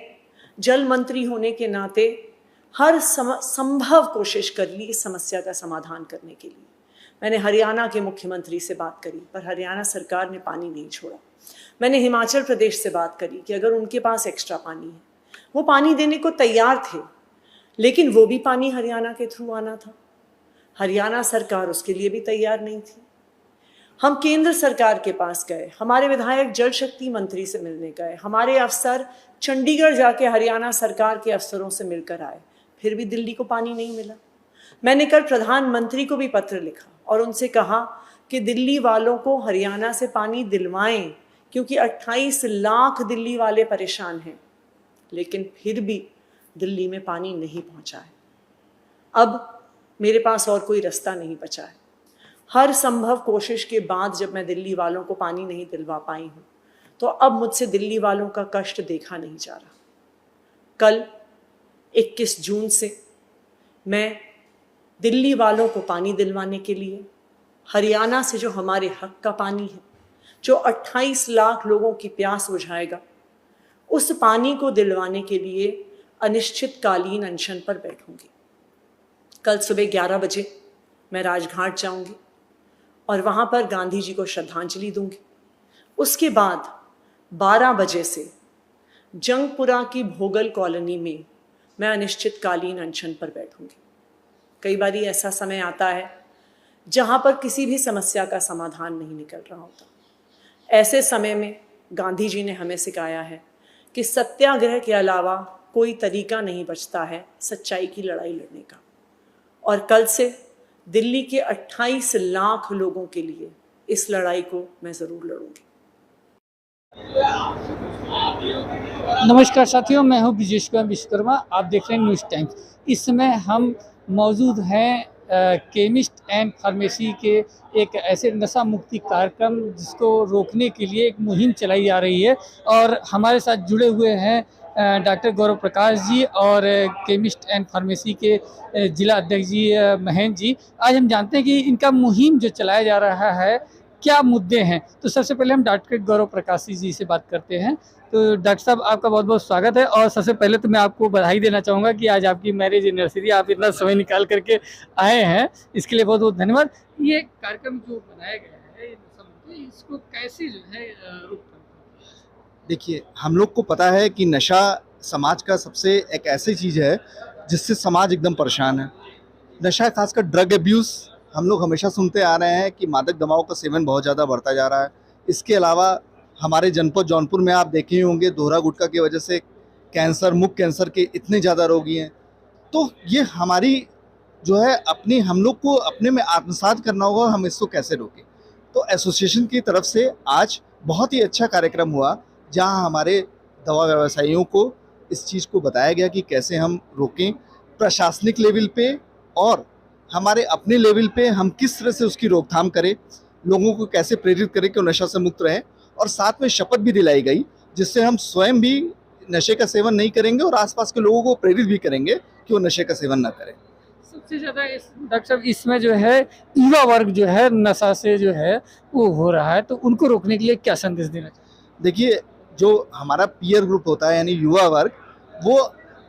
जल मंत्री होने के नाते हर संभव कोशिश कर ली इस समस्या का समाधान करने के लिए। मैंने हरियाणा के मुख्यमंत्री से बात करी, पर हरियाणा सरकार ने पानी नहीं छोड़ा। मैंने हिमाचल प्रदेश से बात करी कि अगर उनके पास एक्स्ट्रा पानी है, वो पानी देने को तैयार थे, लेकिन वो भी पानी हरियाणा के थ्रू आना था। हरियाणा सरकार उसके लिए भी तैयार नहीं थी। हम केंद्र सरकार के पास गए, हमारे विधायक जल शक्ति मंत्री से मिलने गए, हमारे अफसर चंडीगढ़ जाके हरियाणा सरकार के अफसरों से मिलकर आए, फिर भी दिल्ली को पानी नहीं मिला। मैंने कल प्रधानमंत्री को भी पत्र लिखा और उनसे कहा कि दिल्ली वालों को हरियाणा से पानी दिलवाएं, क्योंकि 28 लाख दिल्ली वाले परेशान हैं। लेकिन फिर भी दिल्ली में पानी नहीं पहुंचा है। अब मेरे पास और कोई रास्ता नहीं बचा है। हर संभव कोशिश के बाद जब मैं दिल्ली वालों को पानी नहीं दिलवा पाई हूँ, तो अब मुझसे दिल्ली वालों का कष्ट देखा नहीं जा रहा। कल 21 जून से मैं दिल्ली वालों को पानी दिलवाने के लिए हरियाणा से जो हमारे हक का पानी है, जो 28 लाख लोगों की प्यास बुझाएगा, उस पानी को दिलवाने के लिए अनिश्चितकालीन अनशन पर बैठूंगी। कल सुबह 11 बजे मैं राजघाट जाऊंगी और वहाँ पर गांधी जी को श्रद्धांजलि दूंगी। उसके बाद 12 बजे से जंगपुरा की भोगल कॉलोनी में मैं अनिश्चितकालीन अनशन पर बैठूंगी। कई बार ऐसा समय आता है जहाँ पर किसी भी समस्या का समाधान नहीं निकल रहा होता। ऐसे समय में गांधी जी ने हमें सिखाया है कि सत्याग्रह के अलावा कोई तरीका नहीं बचता है सच्चाई की लड़ाई लड़ने का। और कल से दिल्ली के 28 लाख लोगों के लिए इस लड़ाई को मैं ज़रूर लड़ूंगी।
नमस्कार साथियों, मैं हूं ब्रिजेश कुमार विश्वकर्मा। आप देख रहे हैं न्यूज़ टाइम्स। इस समय हम मौजूद हैं केमिस्ट एंड फार्मेसी के एक ऐसे नशा मुक्ति कार्यक्रम जिसको रोकने के लिए एक मुहिम चलाई जा रही है। और हमारे साथ जुड़े हुए हैं डॉक्टर गौरव प्रकाश जी और केमिस्ट एंड फार्मेसी के जिला अध्यक्ष जी महेंद्र जी। आज हम जानते हैं कि इनका मुहिम जो चलाया जा रहा है क्या मुद्दे हैं। तो सबसे पहले हम डॉक्टर गौरव प्रकाश जी से बात करते हैं। तो डॉक्टर साहब, आपका बहुत बहुत स्वागत है। और सबसे पहले तो मैं आपको बधाई देना चाहूँगा कि आज आपकी मैरिज एनिवर्सरी, आप इतना समय निकाल करके आए हैं, इसके लिए बहुत बहुत धन्यवाद। ये कार्यक्रम जो बनाया गया है इसको कैसे जो है
देखिए, हम लोग को पता है कि नशा समाज का सबसे एक ऐसी चीज़ है जिससे समाज एकदम परेशान है। नशा, खासकर ड्रग एब्यूज़, हम लोग हमेशा सुनते आ रहे हैं कि मादक दवाओं का सेवन बहुत ज़्यादा बढ़ता जा रहा है। इसके अलावा हमारे जनपद जौनपुर में आप देखे ही होंगे, दोहरा गुटखा की वजह से कैंसर, मुख कैंसर के इतने ज़्यादा रोगी हैं। तो ये हमारी जो है अपनी, हम लोग को अपने में आत्मसात करना होगा, हम इसको कैसे रोकें। तो एसोसिएशन की तरफ से आज बहुत ही अच्छा कार्यक्रम हुआ, जहां हमारे दवा व्यवसायियों को इस चीज़ को बताया गया कि कैसे हम रोकें। प्रशासनिक लेवल पे और हमारे अपने लेवल पे हम किस तरह से उसकी रोकथाम करें, लोगों को कैसे प्रेरित करें कि वो नशा से मुक्त रहें। और साथ में शपथ भी दिलाई गई जिससे हम स्वयं भी नशे का सेवन नहीं करेंगे और आसपास के लोगों को प्रेरित भी करेंगे कि वो नशे का सेवन ना करें।
सबसे ज़्यादा डॉक्टर साहब इसमें जो है युवा वर्ग जो है नशा से जो है वो हो रहा है, तो उनको रोकने के लिए क्या संदेश देना चाहिए?
देखिए, जो हमारा पीयर ग्रुप होता है यानी युवा वर्ग, वो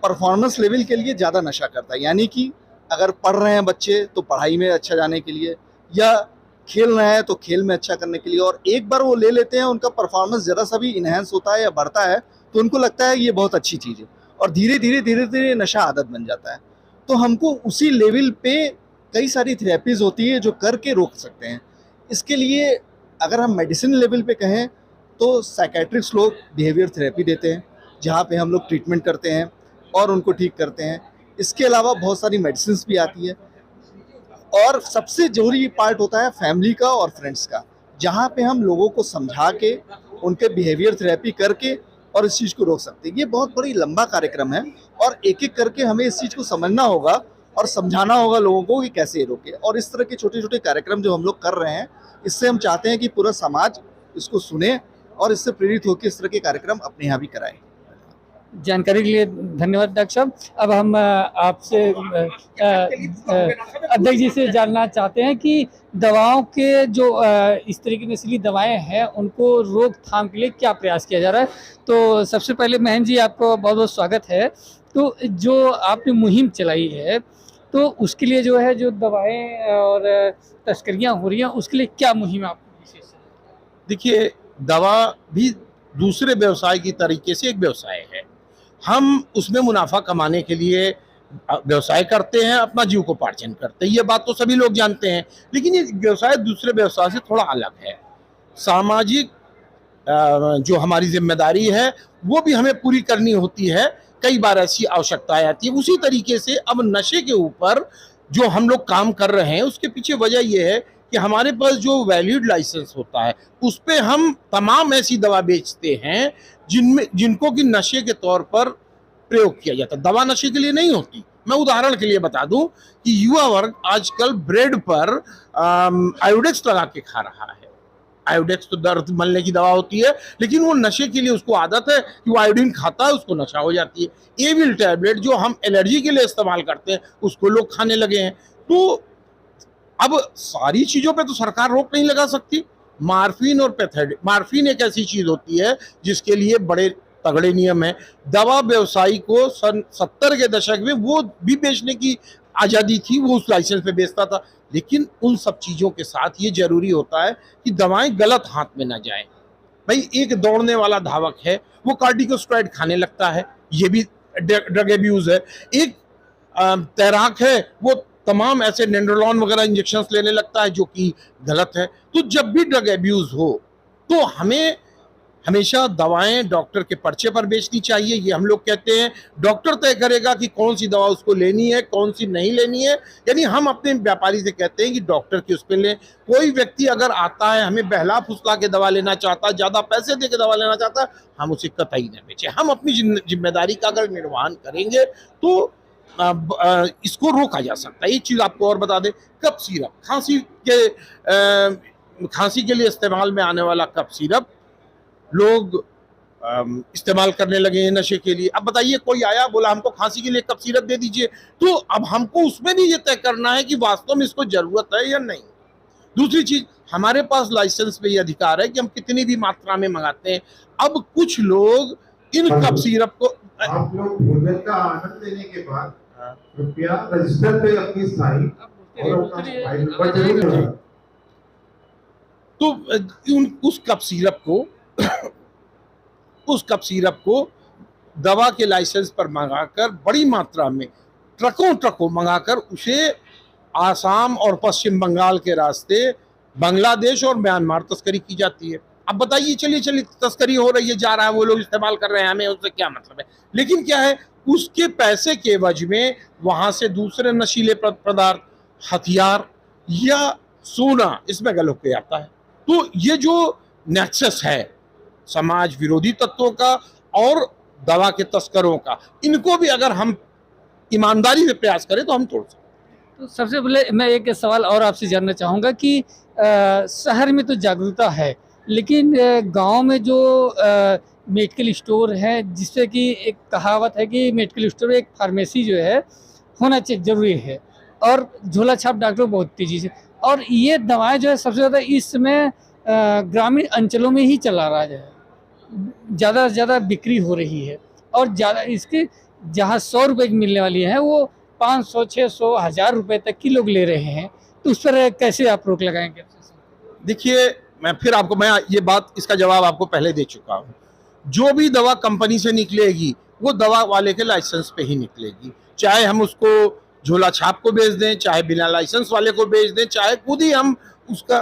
परफॉर्मेंस लेवल के लिए ज़्यादा नशा करता है। यानी कि अगर पढ़ रहे हैं बच्चे तो पढ़ाई में अच्छा जाने के लिए, या खेल रहे हैं तो खेल में अच्छा करने के लिए, और एक बार वो ले लेते हैं, उनका परफॉर्मेंस ज़रा सा भी इन्हेंस होता है या बढ़ता है तो उनको लगता है ये बहुत अच्छी चीज़ है, और धीरे धीरे नशा आदत बन जाता है। तो हमको उसी लेवल पे कई सारी थेरेपीज़ होती है जो करके रोक सकते हैं। इसके लिए अगर हम मेडिसिन लेवल पे कहें तो साइकेट्रिस्ट लोग बिहेवियर थेरेपी देते हैं, जहाँ पे हम लोग ट्रीटमेंट करते हैं और उनको ठीक करते हैं। इसके अलावा बहुत सारी मेडिसिन भी आती है, और सबसे जरूरी पार्ट होता है फैमिली का और फ्रेंड्स का, जहाँ पे हम लोगों को समझा के उनके बिहेवियर थेरेपी करके और इस चीज़ को रोक सकते हैं। ये बहुत बड़ी लंबा कार्यक्रम है और एक एक करके हमें इस चीज़ को समझना होगा और समझाना होगा लोगों को कि कैसे ये रोके। और इस तरह के छोटे छोटे कार्यक्रम जो हम लोग कर रहे हैं, इससे हम चाहते हैं कि पूरा समाज इसको सुने और इससे प्रेरित होकर इस तरह के कार्यक्रम अपने यहाँ भी कराएं।
जानकारी के लिए धन्यवाद डॉक्टर साहब। अब हम आपसे अध्यक्ष जी से जानना चाहते हैं कि दवाओं के जो इस तरह की नशीली दवाएं हैं उनको रोकथाम के लिए क्या प्रयास किया जा रहा है। तो सबसे पहले महेंद्र जी, आपको बहुत बहुत स्वागत है। तो जो आपने मुहिम चलाई है तो उसके लिए जो है जो दवाएं और तस्करियां हो रही हैं उसके लिए क्या मुहिम आपको विशेष?
देखिए, दवा भी दूसरे व्यवसाय की तरीके से एक व्यवसाय है। हम उसमें मुनाफा कमाने के लिए व्यवसाय करते हैं, अपना जीविकोपार्जन करते हैं, ये बात तो सभी लोग जानते हैं। लेकिन ये व्यवसाय दूसरे व्यवसाय से थोड़ा अलग है। सामाजिक जो हमारी जिम्मेदारी है वो भी हमें पूरी करनी होती है। कई बार ऐसी आवश्यकताएं आती है। उसी तरीके से अब नशे के ऊपर जो हम लोग काम कर रहे हैं उसके पीछे वजह यह है कि हमारे पास जो वैलिड लाइसेंस होता है उस पे हम तमाम ऐसी दवा बेचते हैं जिनको कि नशे के तौर पर प्रयोग किया जाता है। दवा नशे के लिए नहीं होती। मैं उदाहरण के लिए बता दूं कि युवा वर्ग आजकल ब्रेड पर आयोडेक्स लगा के खा रहा है। आयोडेक्स तो दर्द मलने की दवा होती है, लेकिन वो नशे के लिए उसको आदत है कि वो आयोडीन खाता है, उसको नशा हो जाती है। एविल टैबलेट जो हम एलर्जी के लिए इस्तेमाल करते हैं उसको लोग खाने लगे हैं। तो अब सारी चीज़ों पे तो सरकार रोक नहीं लगा सकती। मार्फिन और पैथेडिन, मार्फिन एक ऐसी चीज़ होती है जिसके लिए बड़े तगड़े नियम हैं। दवा व्यवसायी को सन 70 के दशक में वो भी बेचने की आज़ादी थी, वो उस लाइसेंस पे बेचता था। लेकिन उन सब चीज़ों के साथ ये जरूरी होता है कि दवाएं गलत हाथ में ना जाएं। भाई, एक दौड़ने वाला धावक है, वो कार्टिकोस्टेरॉइड खाने लगता है, ये भी ड्रग एब्यूज़ है। एक तैराक है, वो तमाम ऐसे नेंड्रोलॉन वगैरह इंजेक्शंस लेने लगता है जो कि गलत है। तो जब भी ड्रग एब्यूज़ हो तो हमें हमेशा दवाएं डॉक्टर के पर्चे पर बेचनी चाहिए। ये हम लोग कहते हैं, डॉक्टर तय करेगा कि कौन सी दवा उसको लेनी है, कौन सी नहीं लेनी है। यानी हम अपने व्यापारी से कहते हैं कि डॉक्टर की उस पर लें। कोई व्यक्ति अगर आता है, हमें बहला फुसला के दवा लेना चाहता है, ज़्यादा पैसे दे के दवा लेना चाहता है, हम उसे कतई न बेचें। हम अपनी जिम्मेदारी का अगर निर्वहन करेंगे तो इसको रोका जा सकता है। एक चीज़ आपको और बता दें, कप सिरप, खांसी के लिए इस्तेमाल में आने वाला कप सिरप लोग इस्तेमाल करने लगे हैं नशे के लिए। अब बताइए, कोई आया बोला हमको खांसी के लिए कप सिरप दे दीजिए, तो अब हमको उसमें नहीं ये तय करना है कि वास्तव में इसको जरूरत है या नहीं। दूसरी चीज, हमारे पास लाइसेंस पे ये अधिकार है कि हम कितनी भी मात्रा में मंगाते हैं। अब कुछ लोग इन कप सिरप को,
आप लोग भोजन का आनंद लेने के बाद कृपया रजिस्टर पे अपनी साइन और अपना मोबाइल नंबर जरूर लगाएं।
तो उस कप सिरप को दवा के लाइसेंस पर मंगाकर बड़ी मात्रा में ट्रकों मंगाकर उसे आसाम और पश्चिम बंगाल के रास्ते बांग्लादेश और म्यांमार तस्करी की जाती है। अब बताइए, चलिए तस्करी हो रही है, जा रहा है, वो लोग इस्तेमाल कर रहे हैं, हमें उससे क्या मतलब है। लेकिन क्या है, उसके पैसे के एवज में वहां से दूसरे नशीले पदार्थ, हथियार या सोना इसमें गल होके आता है। तो ये जो नेक्सस है समाज विरोधी तत्वों का और दवा के तस्करों का, इनको भी अगर हम ईमानदारी से प्रयास करें तो हम तोड़ सकते हैं।
तो सबसे पहले मैं एक सवाल और आपसे जानना चाहूँगा कि शहर में तो जागरूकता है, लेकिन गांव में जो मेडिकल स्टोर है, जिससे कि एक कहावत है कि मेडिकल स्टोर एक फार्मेसी जो है होना चाहिए, जरूरी है, और झोला छाप डॉक्टर बहुत तेजी से, और ये दवाएं जो है सबसे ज़्यादा इस समय ग्रामीण अंचलों में ही चला रहा है, ज़्यादा से ज़्यादा बिक्री हो रही है, और ज़्यादा इसके जहाँ 100 रुपये की मिलने वाली है वो 500, 600, 1000 रुपये तक की लोग ले रहे हैं। तो उस पर कैसे आप रोक लगाएंगे?
देखिए, मैं ये बात, इसका जवाब आपको पहले दे चुका हूँ। जो भी दवा कंपनी से निकलेगी वो दवा वाले के लाइसेंस पे ही निकलेगी, चाहे हम उसको झोला छाप को बेच दें, चाहे बिना लाइसेंस वाले को बेच दें, चाहे खुद ही हम उसका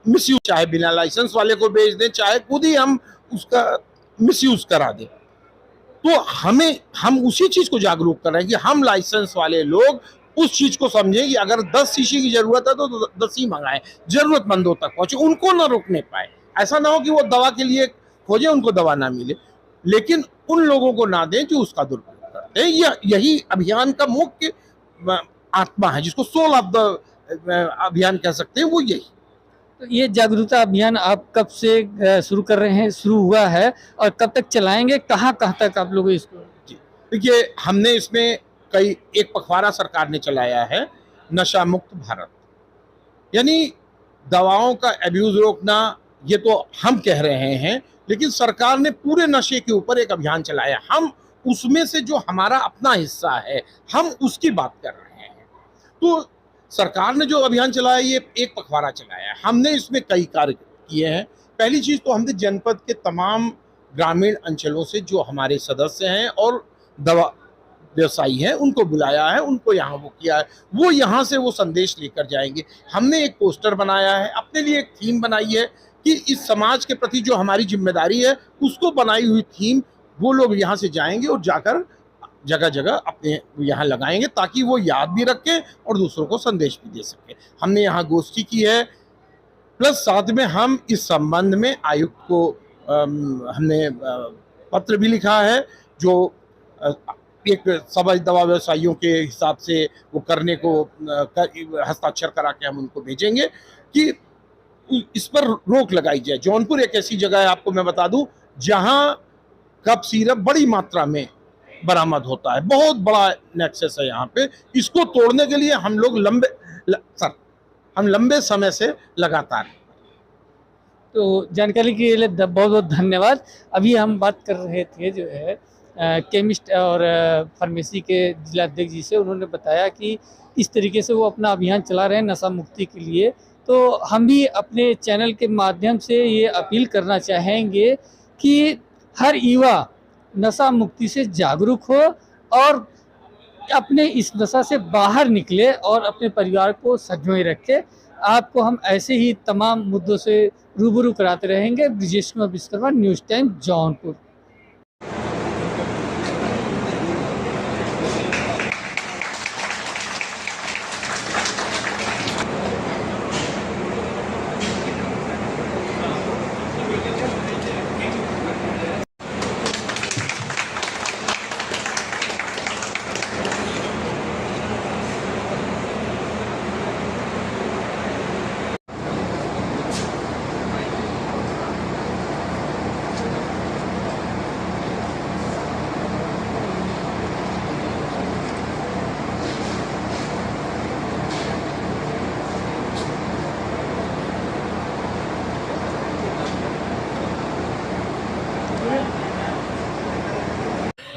मिसयूज, चाहे बिना लाइसेंस वाले को बेच दें, चाहे खुद ही हम उसका मिसयूज करा दें। तो हम उसी चीज को जागरूक कर रहे हैं कि हम लाइसेंस वाले लोग उस चीज को समझें कि अगर 10 शीशी की जरूरत है तो 10 ही मंगाएं, जरूरतमंदों तक पहुंचे, उनको ना रोकने पाए। ऐसा ना हो कि वो दवा के लिए खोजे, उनको दवा ना मिले, लेकिन उन लोगों को ना दें जो उसका दुरुपयोग करते हैं। यही अभियान का मुख्य आत्मा है, जिसको सोल ऑफ द अभियान कह सकते हैं, वो यही।
तो ये जागरूकता अभियान आप कब से शुरू कर रहे हैं, शुरू हुआ है, और कब तक चलाएंगे, कहाँ तक आप लोग इसको?
देखिए, हमने इसमें एक पखवाड़ा सरकार ने चलाया है, नशा मुक्त भारत, यानी दवाओं का एब्यूज रोकना। ये तो हम कह रहे हैं, लेकिन सरकार ने पूरे नशे के ऊपर एक अभियान चलाया। हम उसमें से जो हमारा अपना हिस्सा है, हम उसकी बात कर रहे हैं। तो सरकार ने जो अभियान चलाया, ये एक पखवाड़ा चलाया है। हमने इसमें कई कार्य किए हैं। पहली चीज तो हमने जनपद के तमाम ग्रामीण अंचलों से जो हमारे सदस्य हैं और दवा व्यवसायी हैं, उनको बुलाया है, उनको यहाँ वो किया है, वो यहाँ से वो संदेश लेकर जाएंगे। हमने एक पोस्टर बनाया है, अपने लिए एक थीम बनाई है कि इस समाज के प्रति जो हमारी जिम्मेदारी है, उसको बनाई हुई थीम वो लोग यहाँ से जाएंगे और जाकर जगह जगह अपने यहाँ लगाएंगे, ताकि वो याद भी रखें और दूसरों को संदेश भी दे सके। हमने यहाँ गोष्ठी की है, प्लस साथ में हम इस संबंध में आयुक्त को हमने पत्र भी लिखा है, जो एक सभी दवा व्यवसायियों के हिसाब से वो करने को हस्ताक्षर करा के हम उनको भेजेंगे कि इस पर रोक लगाई जाए। जौनपुर एक ऐसी जगह है, आपको मैं बता दूं, जहां कप सिरप बड़ी मात्रा में बरामद होता है, बहुत बड़ा नेक्सस है यहाँ पे। इसको तोड़ने के लिए हम लोग लंबे समय से लगातार।
तो जानकारी के लिए बहुत बहुत धन्यवाद। अभी हम बात कर रहे थे जो है केमिस्ट और फार्मेसी के जिलाध्यक्ष जी से, उन्होंने बताया कि इस तरीके से वो अपना अभियान चला रहे हैं नशा मुक्ति के लिए। तो हम भी अपने चैनल के माध्यम से ये अपील करना चाहेंगे कि हर युवा नशा मुक्ति से जागरूक हो और अपने इस नशा से बाहर निकले और अपने परिवार को संजोए रखे। आपको हम ऐसे ही तमाम मुद्दों से रूबरू कराते रहेंगे। Brijesh Kumar Vishwakarma, news time, Jaunpur.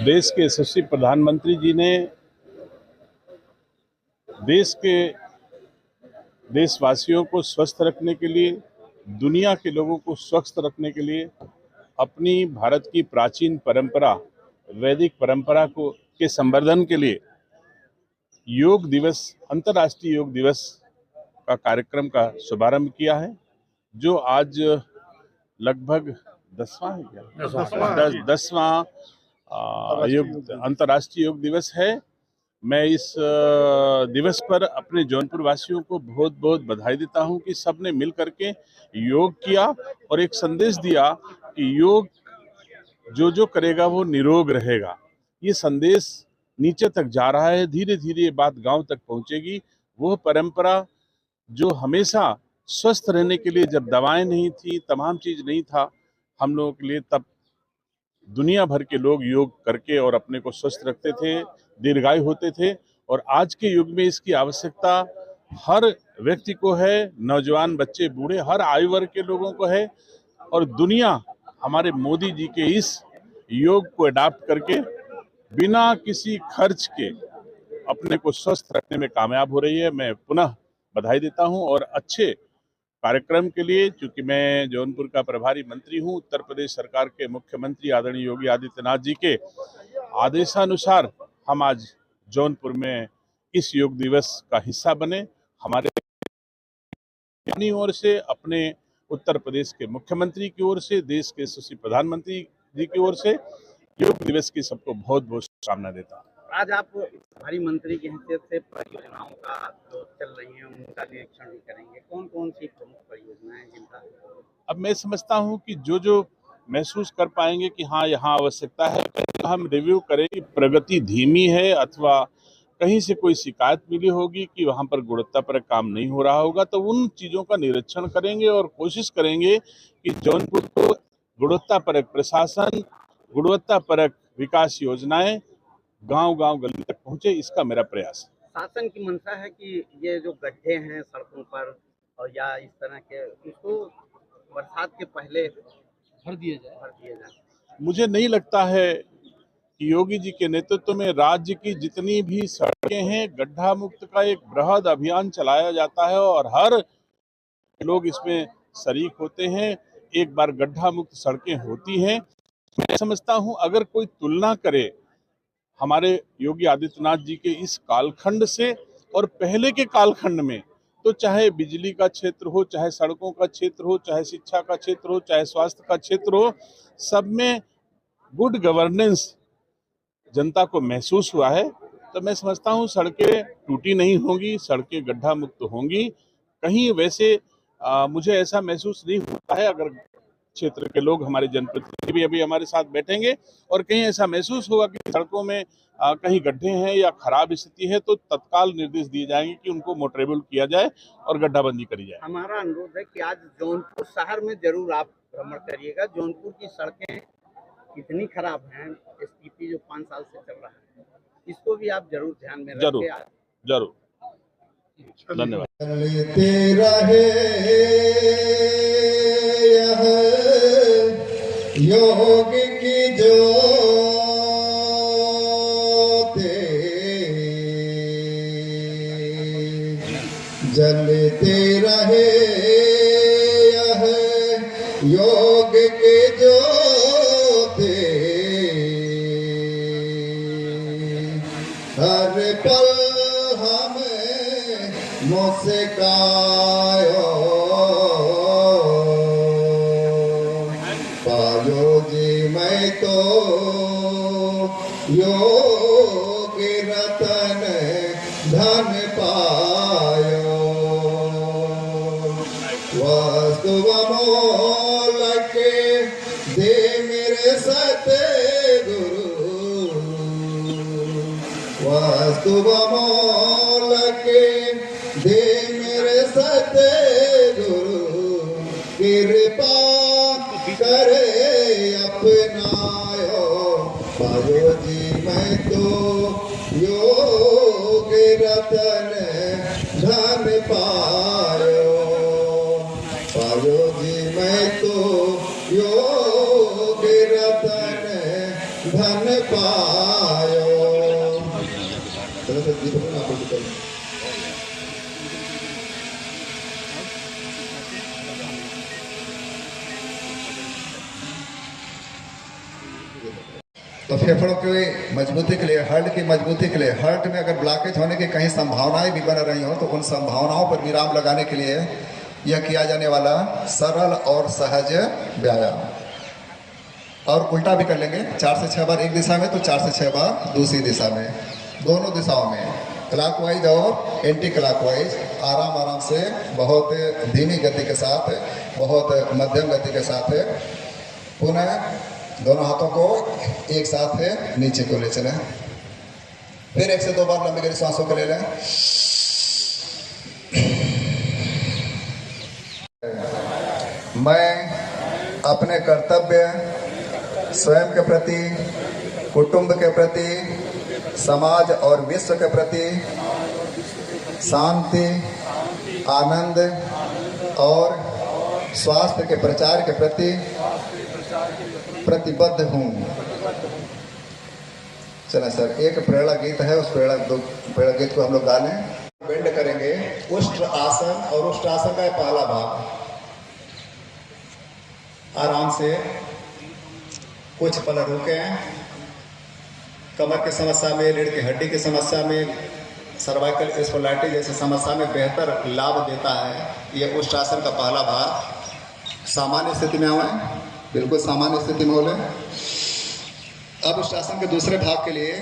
देश के यशस्वी प्रधानमंत्री जी ने देशवासियों को स्वस्थ रखने के लिए, दुनिया के लोगों को स्वस्थ रखने के लिए अपनी भारत की प्राचीन परंपरा, वैदिक परंपरा के संवर्धन के लिए योग दिवस, अंतर्राष्ट्रीय योग दिवस का कार्यक्रम का शुभारंभ किया है, जो आज लगभग 10वां है क्या? 10वां अंतर्राष्ट्रीय योग दिवस है। मैं इस दिवस पर अपने जौनपुर वासियों को बहुत बहुत बधाई देता हूं कि सबने मिल करके योग किया और एक संदेश दिया कि योग जो करेगा वो निरोग रहेगा। ये संदेश नीचे तक जा रहा है, धीरे धीरे ये बात गांव तक पहुंचेगी। वो परंपरा जो हमेशा स्वस्थ रहने के लिए, जब दवाएं नहीं थी, तमाम चीज नहीं था हम लोगों के लिए, तब दुनिया भर के लोग योग करके और अपने को स्वस्थ रखते थे, दीर्घायु होते थे। और आज के युग में इसकी आवश्यकता हर व्यक्ति को है, नौजवान, बच्चे, बूढ़े, हर आयु वर्ग के लोगों को है। और दुनिया हमारे मोदी जी के इस योग को अडॉप्ट करके बिना किसी खर्च के अपने को स्वस्थ रखने में कामयाब हो रही है। मैं पुनः बधाई देता हूं और अच्छे कार्यक्रम के लिए, चूंकि मैं जौनपुर का प्रभारी मंत्री हूं, उत्तर प्रदेश सरकार के मुख्यमंत्री आदरणीय योगी आदित्यनाथ जी के आदेशानुसार हम आज जौनपुर में इस योग दिवस का हिस्सा बने। हमारे अपनी ओर से, अपने उत्तर प्रदेश के मुख्यमंत्री की ओर से, देश के यशस्वी प्रधानमंत्री जी की ओर से योग दिवस की सबको बहुत बहुत शुभकामना देता हूँ।
आज आप प्रभारी मंत्री की हैसियत से परियोजनाओं का जो चल रही है उनका निरीक्षण भी करेंगे। कौन कौन सी प्रमुख परियोजनाएं जिनका?
अब मैं समझता हूं कि जो महसूस कर पाएंगे कि हाँ यहाँ आवश्यकता है, हम रिव्यू करें कि प्रगति धीमी है अथवा कहीं से कोई शिकायत मिली होगी कि वहाँ पर गुणवत्ता पर काम नहीं हो रहा होगा, तो उन चीज़ों का निरीक्षण करेंगे और कोशिश करेंगे कि जौनपुर को गुणवत्ता परक प्रशासन, गुणवत्ता परक विकास योजनाएं गांव-गांव गली तक पहुंचे, इसका मेरा प्रयास है।
शासन की मंशा है कि ये जो गड्ढे हैं सड़कों पर और या इस तरह के, उसको बरसात के पहले भर दिया जाए।
मुझे नहीं लगता है कि योगी जी के नेतृत्व में राज्य की जितनी भी सड़कें हैं, गड्ढा मुक्त का एक बृहद अभियान चलाया जाता है और हर लोग इसमें शरीक होते हैं। एक बार गड्ढा मुक्त सड़कें होती हैं, मैं समझता हूं अगर कोई तुलना करे हमारे योगी आदित्यनाथ जी के इस कालखंड से और पहले के कालखंड में, तो चाहे बिजली का क्षेत्र हो, चाहे सड़कों का क्षेत्र हो, चाहे शिक्षा का क्षेत्र हो, चाहे स्वास्थ्य का क्षेत्र हो, सब में गुड गवर्नेंस जनता को महसूस हुआ है। तो मैं समझता हूँ सड़कें टूटी नहीं होंगी, सड़कें गड्ढा मुक्त होंगी। कहीं वैसे मुझे ऐसा महसूस नहीं होता है, अगर क्षेत्र के लोग, हमारे जनप्रतिनिधि भी अभी हमारे साथ बैठेंगे और कहीं ऐसा महसूस होगा कि सड़कों में कहीं गड्ढे हैं या खराब स्थिति है, तो तत्काल निर्देश दिए जाएंगे कि उनको मोटरेबल किया जाए और गड्ढाबंदी करी जाए।
हमारा अनुरोध है कि आज जौनपुर शहर में जरूर आप भ्रमण करिएगा। जौनपुर की सड़कें कितनी खराब हैं, स्थिति जो 5 साल से चल रहा है, इसको भी आप जरूर ध्यान में रखें।
जरूर, धन्यवाद।
योग की ज्योति जलते रहे, यह योग की ज्योति हर पल हमें मुस्कायो, पायो जी मैं तो योग रतन धन पायो, वस्तु अमोल के दे मेरे सतगुरु, वस्तु अमोल के दे मेरे सतगुरु, कृपा करे अपनायो, पायो जी मैं तो योग रतन धन पायो, पायो जी मैं तो योग रतन धन पायो। चलो सर जी बोलो आप बोलो। तो फेफड़ों की मजबूती के लिए, हार्ट की मजबूती के लिए, हार्ट में अगर ब्लॉकेज होने की कहीं संभावनाएं भी बन रही हो तो उन संभावनाओं पर विराम लगाने के लिए यह किया जाने वाला सरल और सहज व्यायाम। और उल्टा भी कर लेंगे, 4 से 6 बार एक दिशा में तो 4 से 6 बार दूसरी दिशा में, दोनों दिशाओं में, क्लॉकवाइज और एंटी क्लॉकवाइज, आराम आराम से, बहुत धीमी गति के साथ, बहुत मध्यम गति के साथ। पुनः दोनों हाथों को एक साथ नीचे को ले चलें। फिर 1 से 2 बार लंबी गहरी सांसों को ले लें। मैं अपने कर्तव्य स्वयं के प्रति, कुटुंब के प्रति, समाज और विश्व के प्रति शांति, आनंद और स्वास्थ्य के प्रचार के प्रति प्रतिबद्ध हूँ। चलें सर, एक प्रेरणा गीत है, उस प्रेरणा गीत को हम लोग गा लें। बेंड करेंगे, उष्ट्र आसन, और उष्ट्र आसन का पहला भाग आराम से कुछ पल रुकें। कमर की समस्या में, रीढ़ की हड्डी की समस्या में, सर्वाइकल स्पॉन्डिलाइटिस जैसी समस्या में बेहतर लाभ देता है ये उष्ट्र आसन का पहला भाग। सामान्य स्थिति में आए, बिल्कुल सामान्य स्थिति में हो लें। अब उस आसन के दूसरे भाग के लिए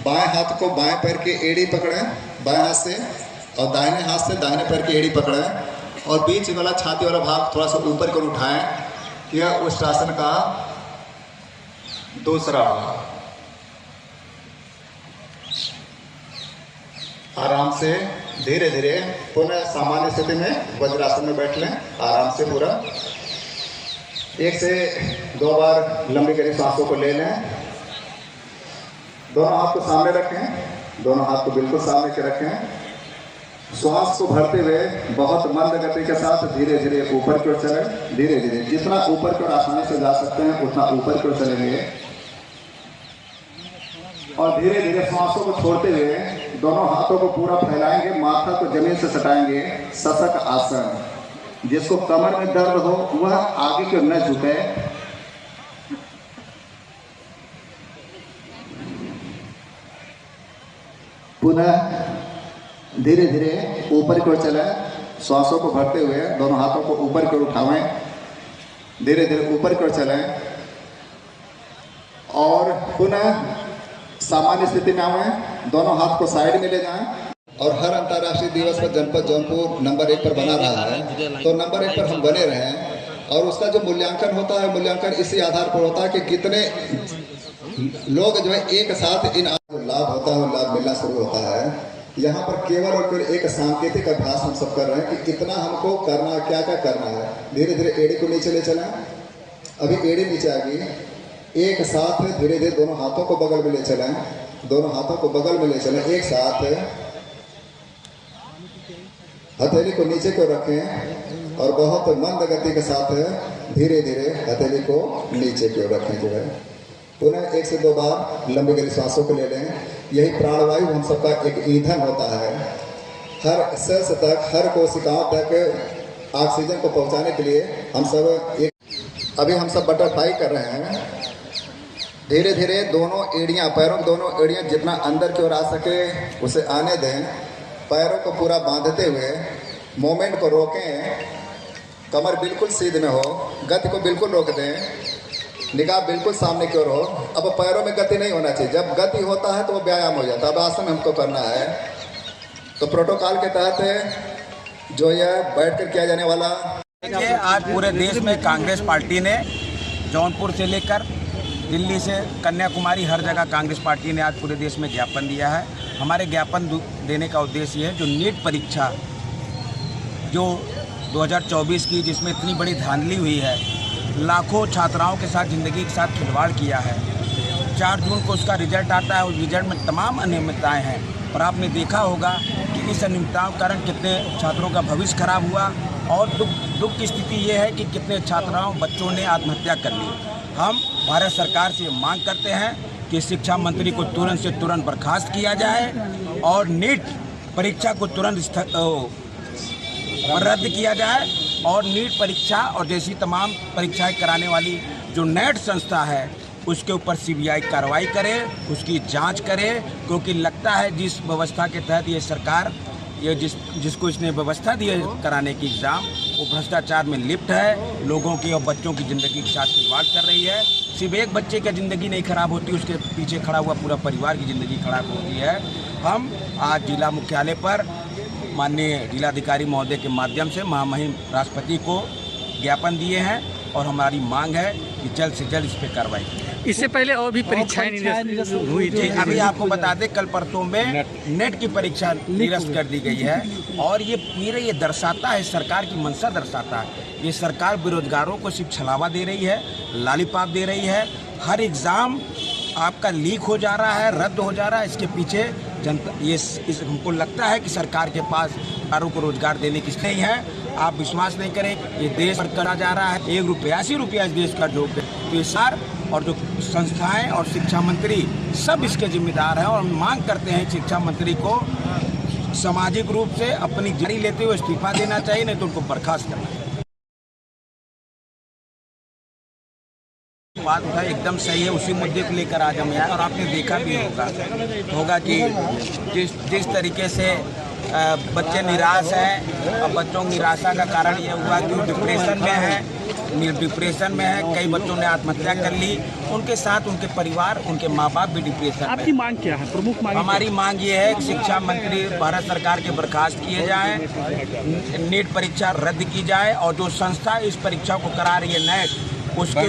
बाएं हाथ को बाएं पैर की एड़ी पकड़ें बाएं हाथ से, और दाहिने हाथ से दाहिने पैर की एड़ी पकड़ें, और बीच वाला छाती वाला भाग थोड़ा सा ऊपर कर उठाएं। यह उस आसन का दूसरा भाग। आराम से धीरे धीरे पुनः सामान्य स्थिति में वज्रासन में बैठ लें, आराम से पूरा। 1 से 2 बार लंबी गहरी सांसों को ले लें। दोनों हाथ को सामने रखें, दोनों हाथ को बिल्कुल सामने के रखें। श्वास को भरते हुए बहुत मंद गति के साथ धीरे धीरे ऊपर की ओर चलें। धीरे धीरे जितना ऊपर की ओर आसानी से जा सकते हैं उतना ऊपर की ओर चलेंगे, और धीरे धीरे श्वासों को छोड़ते हुए दोनों हाथों को पूरा फैलाएंगे, माथा को जमीन से सटाएंगे। शशक आसन। जिसको कमर में दर्द हो वह आगे की ओर न झुके। पुनः धीरे धीरे ऊपर की ओर चलें, श्वासों को भरते हुए दोनों हाथों को ऊपर की ओर उठावें। धीरे धीरे ऊपर की ओर चलें, और पुनः सामान्य स्थिति में आवें। दोनों हाथ को साइड में ले जाएं, और हर अंतर्राष्ट्रीय दिवस पर जनपद जौनपुर नंबर 1 पर बना रहा है, तो नंबर 1 पर हम बने रहें। और उसका जो मूल्यांकन होता है, मूल्यांकन इसी आधार पर होता है कि कितने लोग जो है एक साथ इन लाभ होता है, लाभ मिलना शुरू होता है। यहाँ पर केवल और केवल एक सांकेतिक अभ्यास हम सब कर रहे हैं कि कितना हमको करना है, क्या क्या करना है। धीरे धीरे एड़ी को नीचे ले चलें। अभी एड़ी नीचे आ गई। एक साथ धीरे धीरे दोनों हाथों को बगल में ले चलें, दोनों हाथों को बगल में ले चलें। एक साथ हथेली को नीचे को रखें, और बहुत मंद गति के साथ धीरे धीरे हथेली को नीचे की ओर रखें जो है। पुनः 1 से 2 बार लंबी गहरी सांसों को ले लें। यही प्राणवायु हम सबका एक ईंधन होता है। हर सेल्स तक, हर कोशिकाओं तक ऑक्सीजन को पहुंचाने के लिए हम सब अभी हम सब बटरफ्लाई कर रहे हैं। धीरे धीरे दोनों एड़ियां, पैरों की दोनों एड़ियां जितना अंदर की ओर आ सके उसे आने दें। पैरों को पूरा बांधते हुए मोमेंट को रोकें। कमर बिल्कुल सीध में हो, गति को बिल्कुल रोक दें, निगाह बिल्कुल सामने की ओर हो। अब पैरों में गति नहीं होना चाहिए, जब गति होता है तो वो व्यायाम हो जाता है। अब आसन हमको करना है, तो प्रोटोकॉल के तहत जो यह बैठ कर किया जाने वाला।
आज पूरे देश में कांग्रेस पार्टी ने जौनपुर से लेकर दिल्ली से कन्याकुमारी हर जगह कांग्रेस पार्टी ने आज पूरे देश में ज्ञापन दिया है। हमारे ज्ञापन देने का उद्देश्य ये है, जो नीट परीक्षा जो 2024 की, जिसमें इतनी बड़ी धांधली हुई है, लाखों छात्राओं के साथ ज़िंदगी के साथ खिलवाड़ किया है। 4 जून को उसका रिजल्ट आता है, उस रिजल्ट में तमाम अनियमितताएं हैं, और आपने देखा होगा कि इस अनियमितताओं के कारण कितने छात्रों का भविष्य खराब हुआ, और दुख की स्थिति ये है कि कितने छात्राओं बच्चों ने आत्महत्या कर ली। हम भारत सरकार से मांग करते हैं कि शिक्षा मंत्री को तुरंत से तुरंत बर्खास्त किया जाए और नीट परीक्षा को तुरंत रद्द किया जाए और नीट परीक्षा और जैसी तमाम परीक्षाएं कराने वाली जो नेट संस्था है उसके ऊपर सीबीआई कार्रवाई करे, उसकी जांच करे, क्योंकि लगता है जिस व्यवस्था के तहत ये सरकार जिसको इसने व्यवस्था दी है कराने की एग्ज़ाम, वो भ्रष्टाचार में लिप्त है, लोगों की और बच्चों की ज़िंदगी के साथ खिलवाड़ कर रही है। सिर्फ एक बच्चे की ज़िंदगी नहीं खराब होती, उसके पीछे खड़ा हुआ पूरा परिवार की ज़िंदगी खराब होती है। हम आज जिला मुख्यालय पर माननीय जिलाधिकारी महोदय के माध्यम से महामहिम राष्ट्रपति को ज्ञापन दिए हैं और हमारी मांग है कि जल्द से जल्द इस पर कार्रवाई की।
इससे पहले और भी परीक्षाएं हुई थी।
अभी आपको बता दें कल परसों में नेट की परीक्षा निरस्त कर दी गई है और ये दर्शाता है, सरकार की मंशा दर्शाता है। ये सरकार बेरोजगारों को सिर्फ छलावा दे रही है, लॉलीपॉप दे रही है। हर एग्ज़ाम आपका लीक हो जा रहा है, रद्द हो जा रहा है। इसके पीछे जनता हमको लगता है कि सरकार के पास सरकारों को रोजगार देने की नहीं है। आप विश्वास नहीं करें, ये देश पर करा जा रहा है 1 रुपया इस देश का जो पेशार और जो संस्थाएं और शिक्षा मंत्री सब इसके जिम्मेदार हैं और हम मांग करते हैं शिक्षा मंत्री को सामाजिक रूप से अपनी जारी लेते हुए इस्तीफा देना चाहिए, नहीं तो उनको बर्खास्त करना चाहिए। बात है एकदम सही है, उसी मुद्दे को लेकर आज हम आए और आपने देखा भी होगा कि जिस तरीके से बच्चे निराश हैं और बच्चों की निराशा का कारण ये हुआ कि वो डिप्रेशन में है। कई बच्चों ने आत्महत्या कर ली, उनके साथ उनके परिवार, उनके माँ बाप भी डिप्रेशन में।
आपकी मांग क्या है? प्रमुख मांग
हमारी मांग ये है कि शिक्षा मंत्री भारत सरकार के बर्खास्त किए जाएं, नीट परीक्षा रद्द की जाए और जो संस्था इस परीक्षा को करा रही है नेट, उसके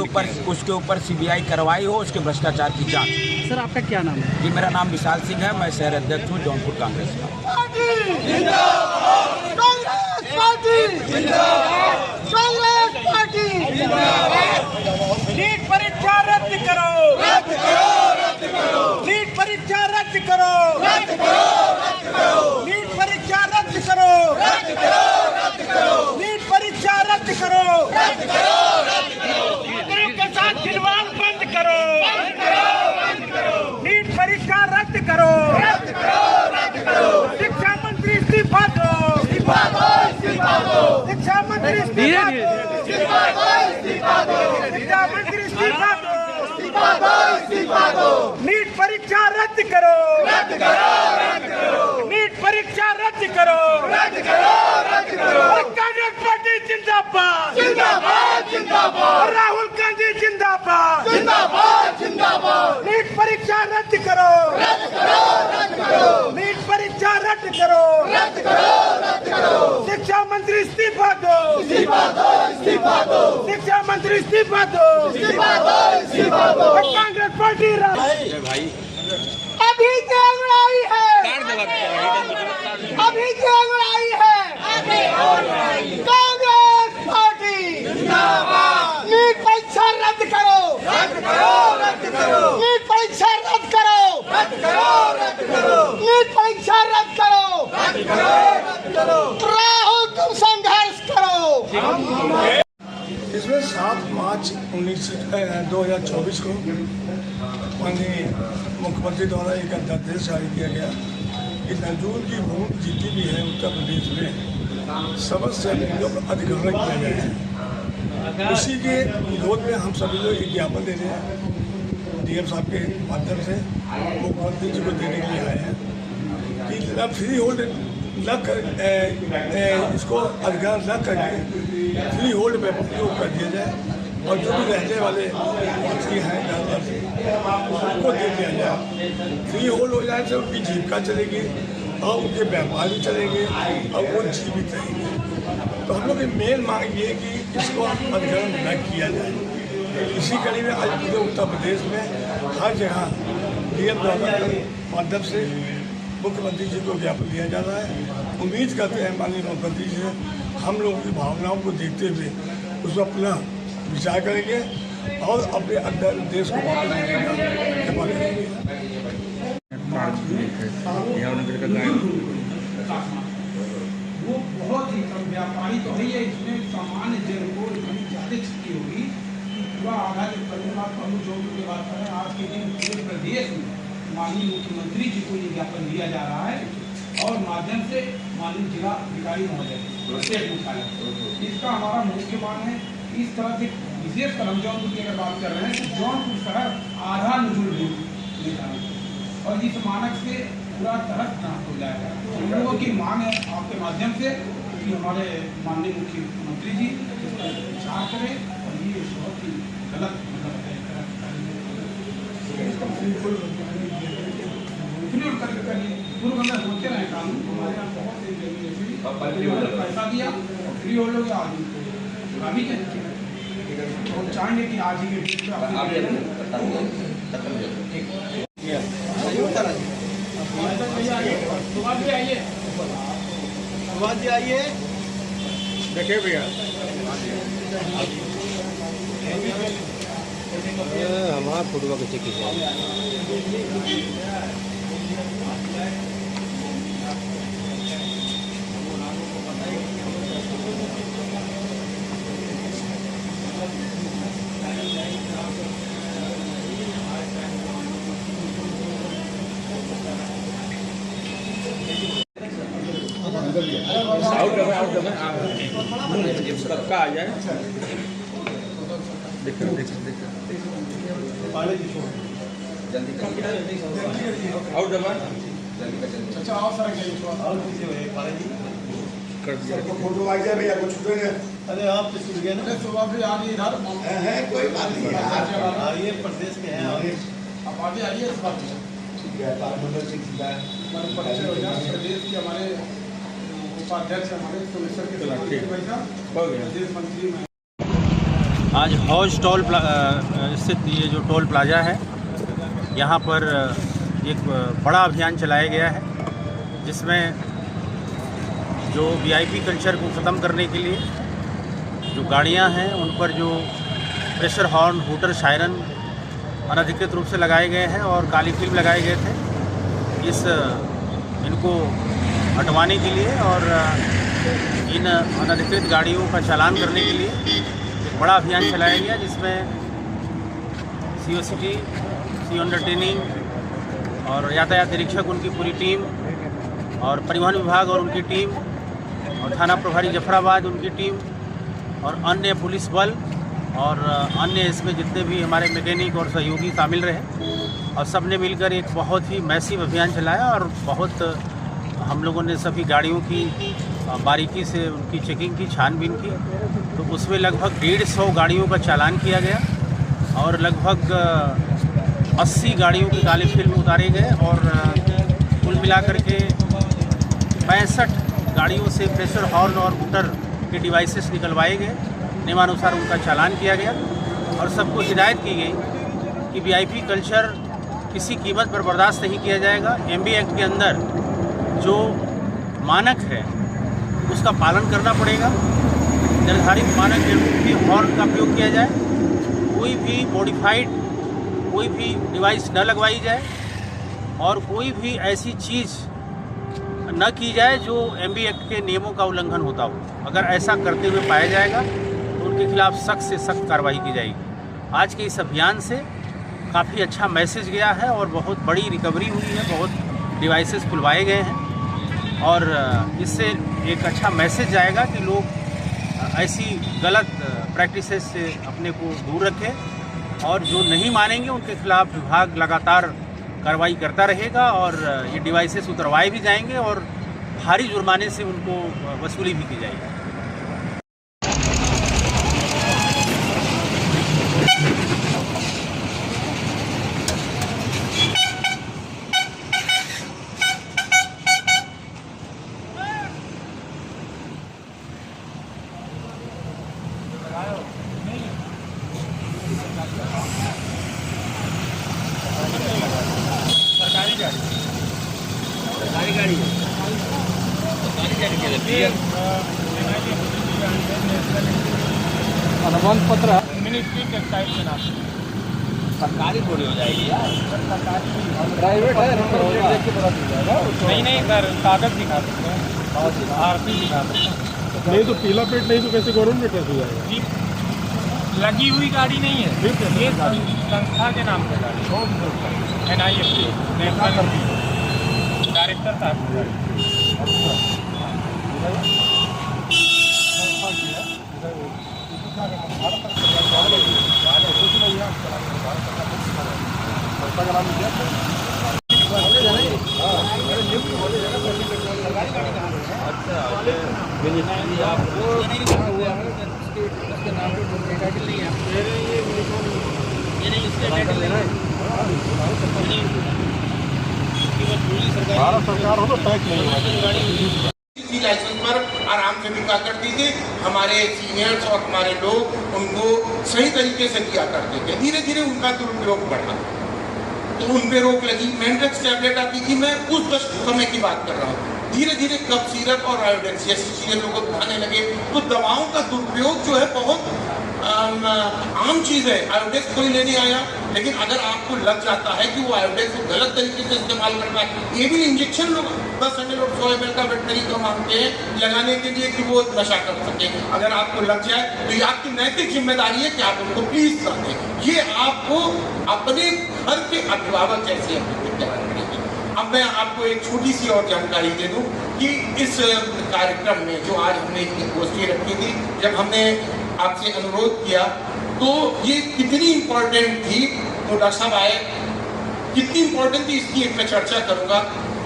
ऊपर सीबीआई कार्रवाई हो, उसके भ्रष्टाचार की जांच।
सर आपका क्या नाम है?
जी मेरा नाम विशाल सिंह है, मैं शहर अध्यक्ष हूँ जौनपुर कांग्रेस का।
नीट परीक्षा रद्द करो, नीट परीक्षा रद्द करो, नीट परीक्षा रद्द करो, नीट परीक्षा रद्द करो, के साथ खिलवाड़ बंद करो, नीट परीक्षा रद्द करो, शिक्षा मंत्री इस्तीफा दो, शिक्षा मंत्री इस्तीफा दो, शिक्षा मंत्री इस्तीफा दो, नीट परीक्षा रद्द करो, नीट परीक्षा रद्द करो, कांग्रेस पार्टी जिंदाबाद, राहुल गांधी जिंदाबाद, नीट परीक्षा रद्द करो, नीट परीक्षा रद्द करो, शिक्षा मंत्री इस्तीफा दो, शिक्षा मंत्री इस्तीफा दो, कांग्रेस पार्टी अभी की अंगड़ाई है, अभी की अंगड़ाई है, कांग्रेस पार्टी नीट परीक्षा रद्द करो, नीट परीक्षा रद्द करो, नीट परीक्षा रद्द करो, राहुल तुम संघर्ष करो।
इसमें 7 मार्च 2024 को माननीय मुख्यमंत्री द्वारा एक अध्यादेश जारी किया गया कि नजूर की भूमि जितनी भी है उत्तर प्रदेश में समस्त जमीनों पर अधिग्रहण किया जाए। उसी के विरोध में हम सभी लोग एक ज्ञापन दे रहे हैं डीएम साहब के माध्यम से मुख्यमंत्री जी को देने के लिए आए हैं कि फ्री होल्ड न कर इसको अधिग्रहण न करके फ्री होल्ड में उपयोग कर दिया जाए और जो भी रहने वाले व्यक्ति हैं उनको दे दिया जाए। फ्री होल्ड हो जाए तो उनकी जीविका चलेगी और उनके व्यापार भी चलेंगे और वो जीवित रहेंगे। तो हम लोग की मेन मांग ये है कि इसको अधिग्रहण न किया जाए। इसी कड़ी में आज पूरे उत्तर प्रदेश में हर जगह डीएम द्वारा माध्यम से मुख्यमंत्री जी को ज्ञापन दिया जा रहा है। उम्मीद करते हैं माननीय मुख्यमंत्री जी हम लोगों की भावनाओं को देखते हुए उस पर पुनः विचार करेंगे और अपने देश को वापस लेने का कृपा करेंगे।
वो बहुत ही कम व्यापारी तो है, इसमें सामान्य जन को ज़्यादा क्षति होगी।
युवा आधार करने के बाद हम जौनपुर की बात करें, आज के दिन पूरे प्रदेश में माननीय मुख्यमंत्री जी को ये ज्ञापन दिया जा रहा है और माध्यम से माननीय जिला अधिकारी महोदय प्रत्येक मुख्यालय, इसका हमारा मुख्य मांग है। इस तरह से विशेषकर हम जौनपुर की अगर बात कर रहे हैं तो जौनपुर शहर आधा नजूल और इस मानक से पूरा तरह नष्ट हो जाएगा। हम लोगों की मांग है आपके माध्यम से कि हमारे माननीय मुख्यमंत्री जी इस पर विचार करें और ये बहुत ही गलत पूर्व में सोचते रहे कानून हमारे यहाँ बहुत से जमीन पैसा दिया फ्री हो लोग आदमी अभी और चाहेंगे कि आज ही के डेट
पे आइए
देखिए भैया
हमारा फोटो का चेक
सबका आ जाए और दबा
अच्छा आओ सर
फोटो आ जाए भैया, कुछ छूटे नहीं।
अरे आप तो छूट गए ना, तो आप आगे इधर
है कोई बात नहीं,
आइए प्रदेश में है आगे आप आगे आइए इस बात
ठीक है। तारमंडल सिंह सीधा है
हमारे परिचय हो जाए प्रदेश के हमारे उपाध्यक्ष हमारे सुमेश्वर के प्रदेश मंत्री में।
आज हौज टोल स्थित ये जो टोल प्लाजा है, यहाँ पर एक बड़ा अभियान चलाया गया है जिसमें जो वीआईपी कल्चर को ख़त्म करने के लिए जो गाड़ियाँ हैं उन पर जो प्रेशर हॉर्न, हूटर, सायरन अनधिकृत रूप से लगाए गए हैं और काली फिल्म लगाए गए थे, इनको हटवाने के लिए और इन अनधिकृत गाड़ियों का चालान करने के लिए एक बड़ा अभियान चलाया गया जिसमें COCT, CO अंडर ट्रेनिंग और यातायात निरीक्षक उनकी पूरी टीम और परिवहन विभाग और उनकी टीम और थाना प्रभारी जफराबाद उनकी टीम और अन्य पुलिस बल और अन्य इसमें जितने भी हमारे मैकेनिक और सहयोगी शामिल रहे और सब ने मिलकर एक बहुत ही मैसिव अभियान चलाया और बहुत हम लोगों ने सभी गाड़ियों की बारीकी से उनकी चेकिंग की, छानबीन की, तो उसमें लगभग 150 गाड़ियों का चालान किया गया और लगभग 80 गाड़ियों की काली फिल्म उतारे गए और कुल मिलाकर के 65 गाड़ियों से प्रेशर हॉर्न और हूटर के डिवाइसेस निकलवाए गए, नियमानुसार उनका चालान किया गया और सबको हिदायत की गई कि वीआईपी कल्चर किसी कीमत पर बर्दाश्त नहीं किया जाएगा। MB एक्ट के अंदर जो मानक है उसका पालन करना पड़ेगा। निर्धारित मानक के अनुरूप ही हॉर्न का उपयोग किया जाए, कोई भी मॉडिफाइड कोई भी डिवाइस न लगवाई जाए और कोई भी ऐसी चीज़ न की जाए जो MB एक्ट के नियमों का उल्लंघन होता हो। अगर ऐसा करते हुए पाया जाएगा तो उनके खिलाफ सख्त से सख्त कार्रवाई की जाएगी। आज के इस अभियान से काफ़ी अच्छा मैसेज गया है और बहुत बड़ी रिकवरी हुई है, बहुत डिवाइसेस खुलवाए गए हैं और इससे एक अच्छा मैसेज जाएगा कि लोग ऐसी गलत प्रैक्टिसेस से अपने को दूर रखें और जो नहीं मानेंगे उनके खिलाफ विभाग लगातार कार्रवाई करता रहेगा और ये डिवाइसेस उतरवाए भी जाएंगे और भारी जुर्माने से उनको वसूली भी की जाएगी।
अनुबंध पत्र मिनिस्ट्री टेक्सटाइल के नाम सरकारी थोड़ी हो जाएगी यार, प्राइवेट है। नहीं सर, कागज दिखा सकते हैं, RC दिखा सकते हैं।
नहीं तो पीला पेट नहीं तो कैसे गवर्नमेंट पेट हो जाएगा।
लगी हुई गाड़ी नहीं है, ये संस्था के नाम पे गाड़ी NIFT नेशनल डायरेक्टर साहब की गाड़ी।
सरकार हो तो टैक्स नहीं
लाइसेंस पर आराम से बिका करती थी। हमारे सीनियर्स और हमारे लोग उनको सही तरीके से किया करते थे। धीरे धीरे उनका दुरुपयोग बढ़ा तो उन पे रोक लगी। मेंटेक्स टैबलेट आती थी, मैं उस समय की बात कर रहा हूँ। धीरे धीरे कफ सीरप और आयोडेक्स जैसी चीजें लोगों को खाने लगे तो दवाओं का दुरुपयोग जो है बहुत आम चीज है। आयोडेक्स कोई लेने आया, लेकिन अगर आपको लग जाता है कि वो आयोडेक्स को गलत तरीके से इस्तेमाल कर रहा है, ये भी इंजेक्शन लोग 10 ml और 100 ml का वेटनरी को मांगते हैं लगाने के लिए कि वो नशा कर सके। अगर आपको लग जाए तो ये आपकी नैतिक जिम्मेदारी है कि आप उनको प्लीज कर दें। ये आपको अपने घर के अभिभावक जैसे करेंगे। अब मैं आपको एक छोटी सी और जानकारी दे दूं कि इस कार्यक्रम में जो आज हमने एक गोष्ठी रखी थी, जब हमने आपसे अनुरोध किया तो ये कितनी इम्पोर्टेंट थी, तो डॉक्टर साहब आए, कितनी इम्पोर्टेंट थी इसकी मैं चर्चा करूंगा।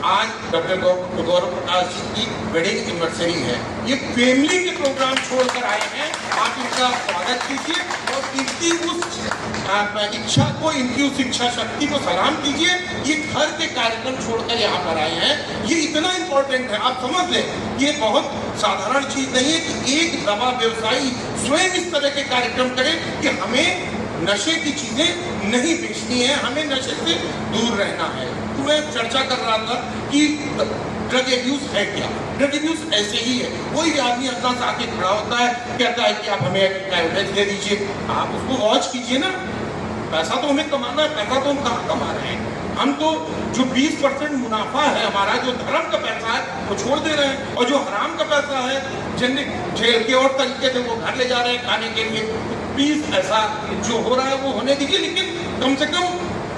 आज डॉक्टर गौरव प्रकाश जी की वेडिंग एनिवर्सरी है। ये फैमिली के प्रोग्राम छोड़कर आए हैं, आप इनका स्वागत कीजिए और इनकी उस इच्छा को, इनकी उस इच्छा शक्ति को सलाम कीजिए। ये घर के कार्यक्रम छोड़कर यहाँ पर आए हैं, ये इतना इम्पोर्टेंट है। आप समझ लें, ये बहुत साधारण चीज नहीं है कि एक दवा व्यवसायी स्वयं इस तरह के कार्यक्रम करे कि हमें नशे की चीजें नहीं बेचनी है, हमें नशे से दूर रहना है। तो मैं चर्चा कर रहा था कि ड्रग एब्यूज है क्या। ड्रग एब्यूज ऐसे ही है, कोई भी आदमी अपना से आके खड़ा होता है, कहता है कि आप हमें एविडेंस दे दीजिए, आप उसको वॉच कीजिए ना। पैसा तो हमें कमाना है, पैसा तो हम कहाँ कमा रहे हैं। हम तो जो 20% मुनाफा है हमारा, जो धर्म का पैसा है वो छोड़ दे रहे हैं, और जो हराम का पैसा है जिन्हें झेल के और तरीके से वो घर ले जा रहे हैं खाने के लिए। प्लीज ऐसा जो हो रहा है वो होने दीजिए, लेकिन कम से कम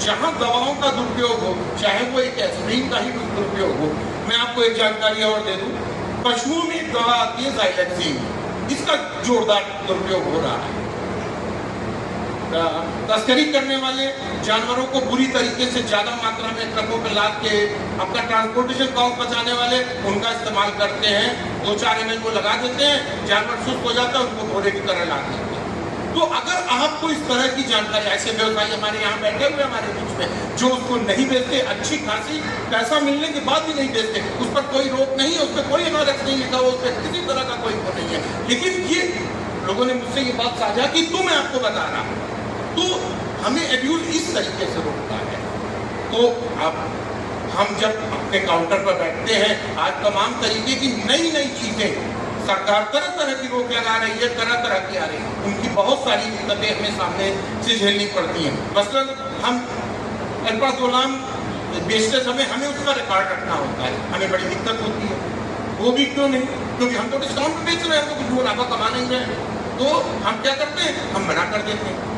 जहाँ दवाओं का दुरुपयोग हो, चाहे वो एक एस्पिरिन का ही दुरुपयोग हो। मैं आपको एक जानकारी और दे दूं, पशुओं में एक दवा आती है ज़ाइलेक्सिन, इसका जोरदार दुरुपयोग हो रहा है। तस्करी करने वाले जानवरों को बुरी तरीके से ज्यादा मात्रा में ट्रकों पर लाद के अपना ट्रांसपोर्टेशन कॉस्ट बचाने वाले उनका इस्तेमाल करते हैं। 2-4 ml को लगा देते हैं, जानवर सुस्त हो जाता है, उनको घोड़े की तरह ला देते हैं। तो अगर आपको इस तरह की जानकारी, ऐसे व्यवसायी हमारे यहाँ बैठे हुए हमारे बीच में, जो उसको नहीं बेचते, अच्छी खासी पैसा मिलने के बाद भी नहीं बेचते, उस पर कोई रोक नहीं है, उस पर कोई इमारत नहीं लिखा हुआ, उस पर किसी तरह का कोई वो नहीं है। लेकिन ये लोगों ने मुझसे ये बात साझा की तो मैं आपको बता रहा हूँ। तो हमें एब्यूज इस तरीके से रोकता है। तो अब हम जब अपने काउंटर पर बैठते हैं, आज तमाम तरीके की नई नई चीजें सरकार तरह तरह की रोक लगा रही है, तरह तरह की आ रही है, उनकी बहुत सारी दिक्कतें हमें सामने से झेलनी पड़ती हैं। मसलन हम अल्पासोलाम बेचते समय हमें उसका रिकॉर्ड रखना होता है, हमें बड़ी दिक्कत होती है। वो भी क्यों नहीं, क्योंकि हम तो डिस्काउंट में बेच रहे हैं, तो कुछ मुनाफा कमा नहीं रहे हैं। तो हम क्या करते हैं, हम मना कर देते हैं,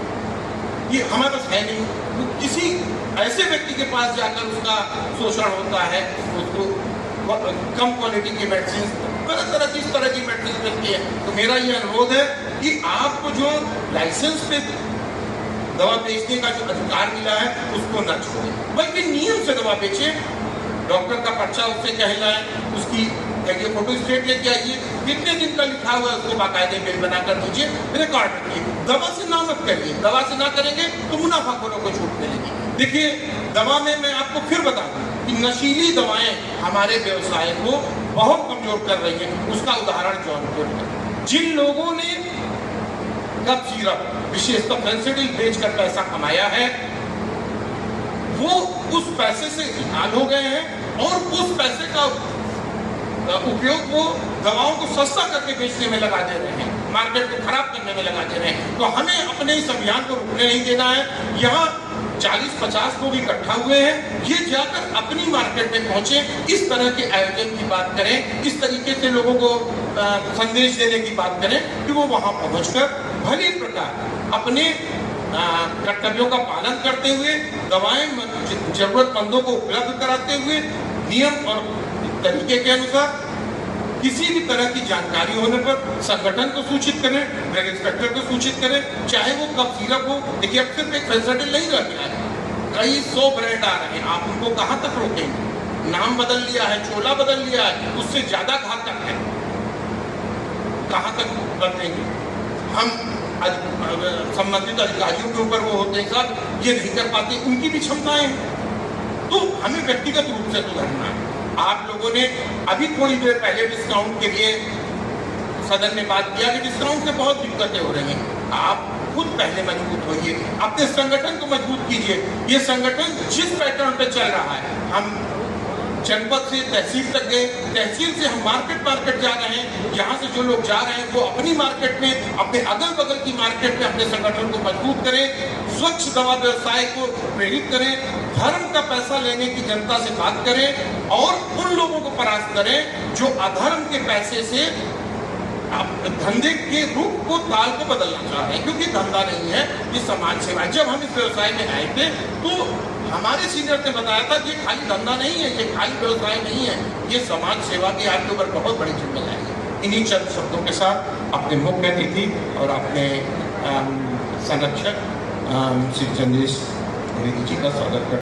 ये हमारे पास है नहीं। तो किसी ऐसे व्यक्ति के पास जाकर उसका शोषण होता है, उसको कम क्वालिटी की मेडिसिन, तरह तरह की इस तरह की मेडिसिन मिलती है। तो मेरा ये अनुरोध है कि आपको जो लाइसेंस पे दवा बेचने का जो अधिकार मिला है उसको न छोड़ें, बल्कि नियम से दवा बेचें। डॉक्टर का पर्चा उससे कहलाए, उसकी ये फोटो स्टेट लेके आइए, कितने दिन का लिखा हुआ है उसको बाकायदे बिल बनाकर दीजिए, रिकॉर्ड रखिए। दवा से ना मत करिए, दवा से ना करेंगे तो मुनाफाखोरों को छूट मिलेगी। देखिए, दवा में मैं आपको फिर बता दूं कि नशीली दवाएं हमारे व्यवसाय को बहुत कमजोर कर रही है। उसका उदाहरण जौनपुर है। जिन लोगों ने कफ सीरप, विशेषकर फेंसिडिल बेचकर पैसा कमाया है, वो उस पैसे से निकाल हो गए हैं और उस पैसे का उपयोग वो दवाओं को सस्ता करके बेचने में लगा दे रहे हैं, मार्केट को खराब करने में लगा दे रहे हैं। तो हमें अपने इस अभियान को रुकने नहीं देना है। यहाँ 40-50 लोग इकट्ठा हुए हैं, ये जाकर अपनी मार्केट में पहुंचे, इस तरह के आयोजन की बात करें, इस तरीके से लोगों को संदेश देने की बात करें कि वो वहां पहुंचकर भली प्रकार अपने कर्तव्यों का पालन करते हुए दवाएं जरूरतमंदों को उपलब्ध कराते हुए नियम और तरीके के अनुसार किसी भी तरह की जानकारी होने पर संगठन को सूचित करें, ड्रग इंस्पेक्टर को सूचित करें, चाहे वो कफ सिरप हो। देखिए अब सिर्फ एक फेंसाडिल नहीं रह गया है, कई 100 ब्रांड आ रहे हैं, आप उनको कहाँ तक रोकेंगे? नाम बदल लिया है, चोला बदल लिया है, उससे ज्यादा घातक है, कहाँ तक बदलेंगे? हम संबंधित अधिकारियों के ऊपर वो होते हैं साहब, ये नहीं कर पाते, उनकी भी क्षमताएं हैं, तो हमें व्यक्तिगत रूप से सुधरना है। आप लोगों ने अभी थोड़ी देर पहले डिस्काउंट के लिए सदन में बात किया कि डिस्काउंट से बहुत दिक्कतें हो रही हैं। आप खुद पहले मजबूत होइए, अपने संगठन को मजबूत कीजिए। ये संगठन जिस पैटर्न पे चल रहा है, हम जनपद से तहसील तक गए, तहसील से हम मार्केट जा रहे हैं, यहाँ से जो लोग जा रहे हैं वो अपनी मार्केट में, अपने अगल बगल की मार्केट में अपने संगठन को मजबूत करें, स्वच्छ दवा व्यवसाय को प्रेरित करें, धर्म का पैसा लेने की जनता से बात करें और उन लोगों को परास्त करें जो अधर्म के पैसे से धंधे के रूप को, ताल को बदलना चाह रहे हैं, क्योंकि धंधा नहीं है, ये समाज सेवा। जब हम इस व्यवसाय में आए थे तो हमारे सीनियर ने बताया था कि ये खाली धंधा नहीं है, ये खाली व्यवसाय नहीं है, ये समाज सेवा की आपके ऊपर बहुत बड़ी जिम्मेदारी है। इन्हीं चंद शब्दों के साथ अपने मुख्य अतिथि और अपने संरक्षक श्री चंदेश जी का स्वागत करते हैं।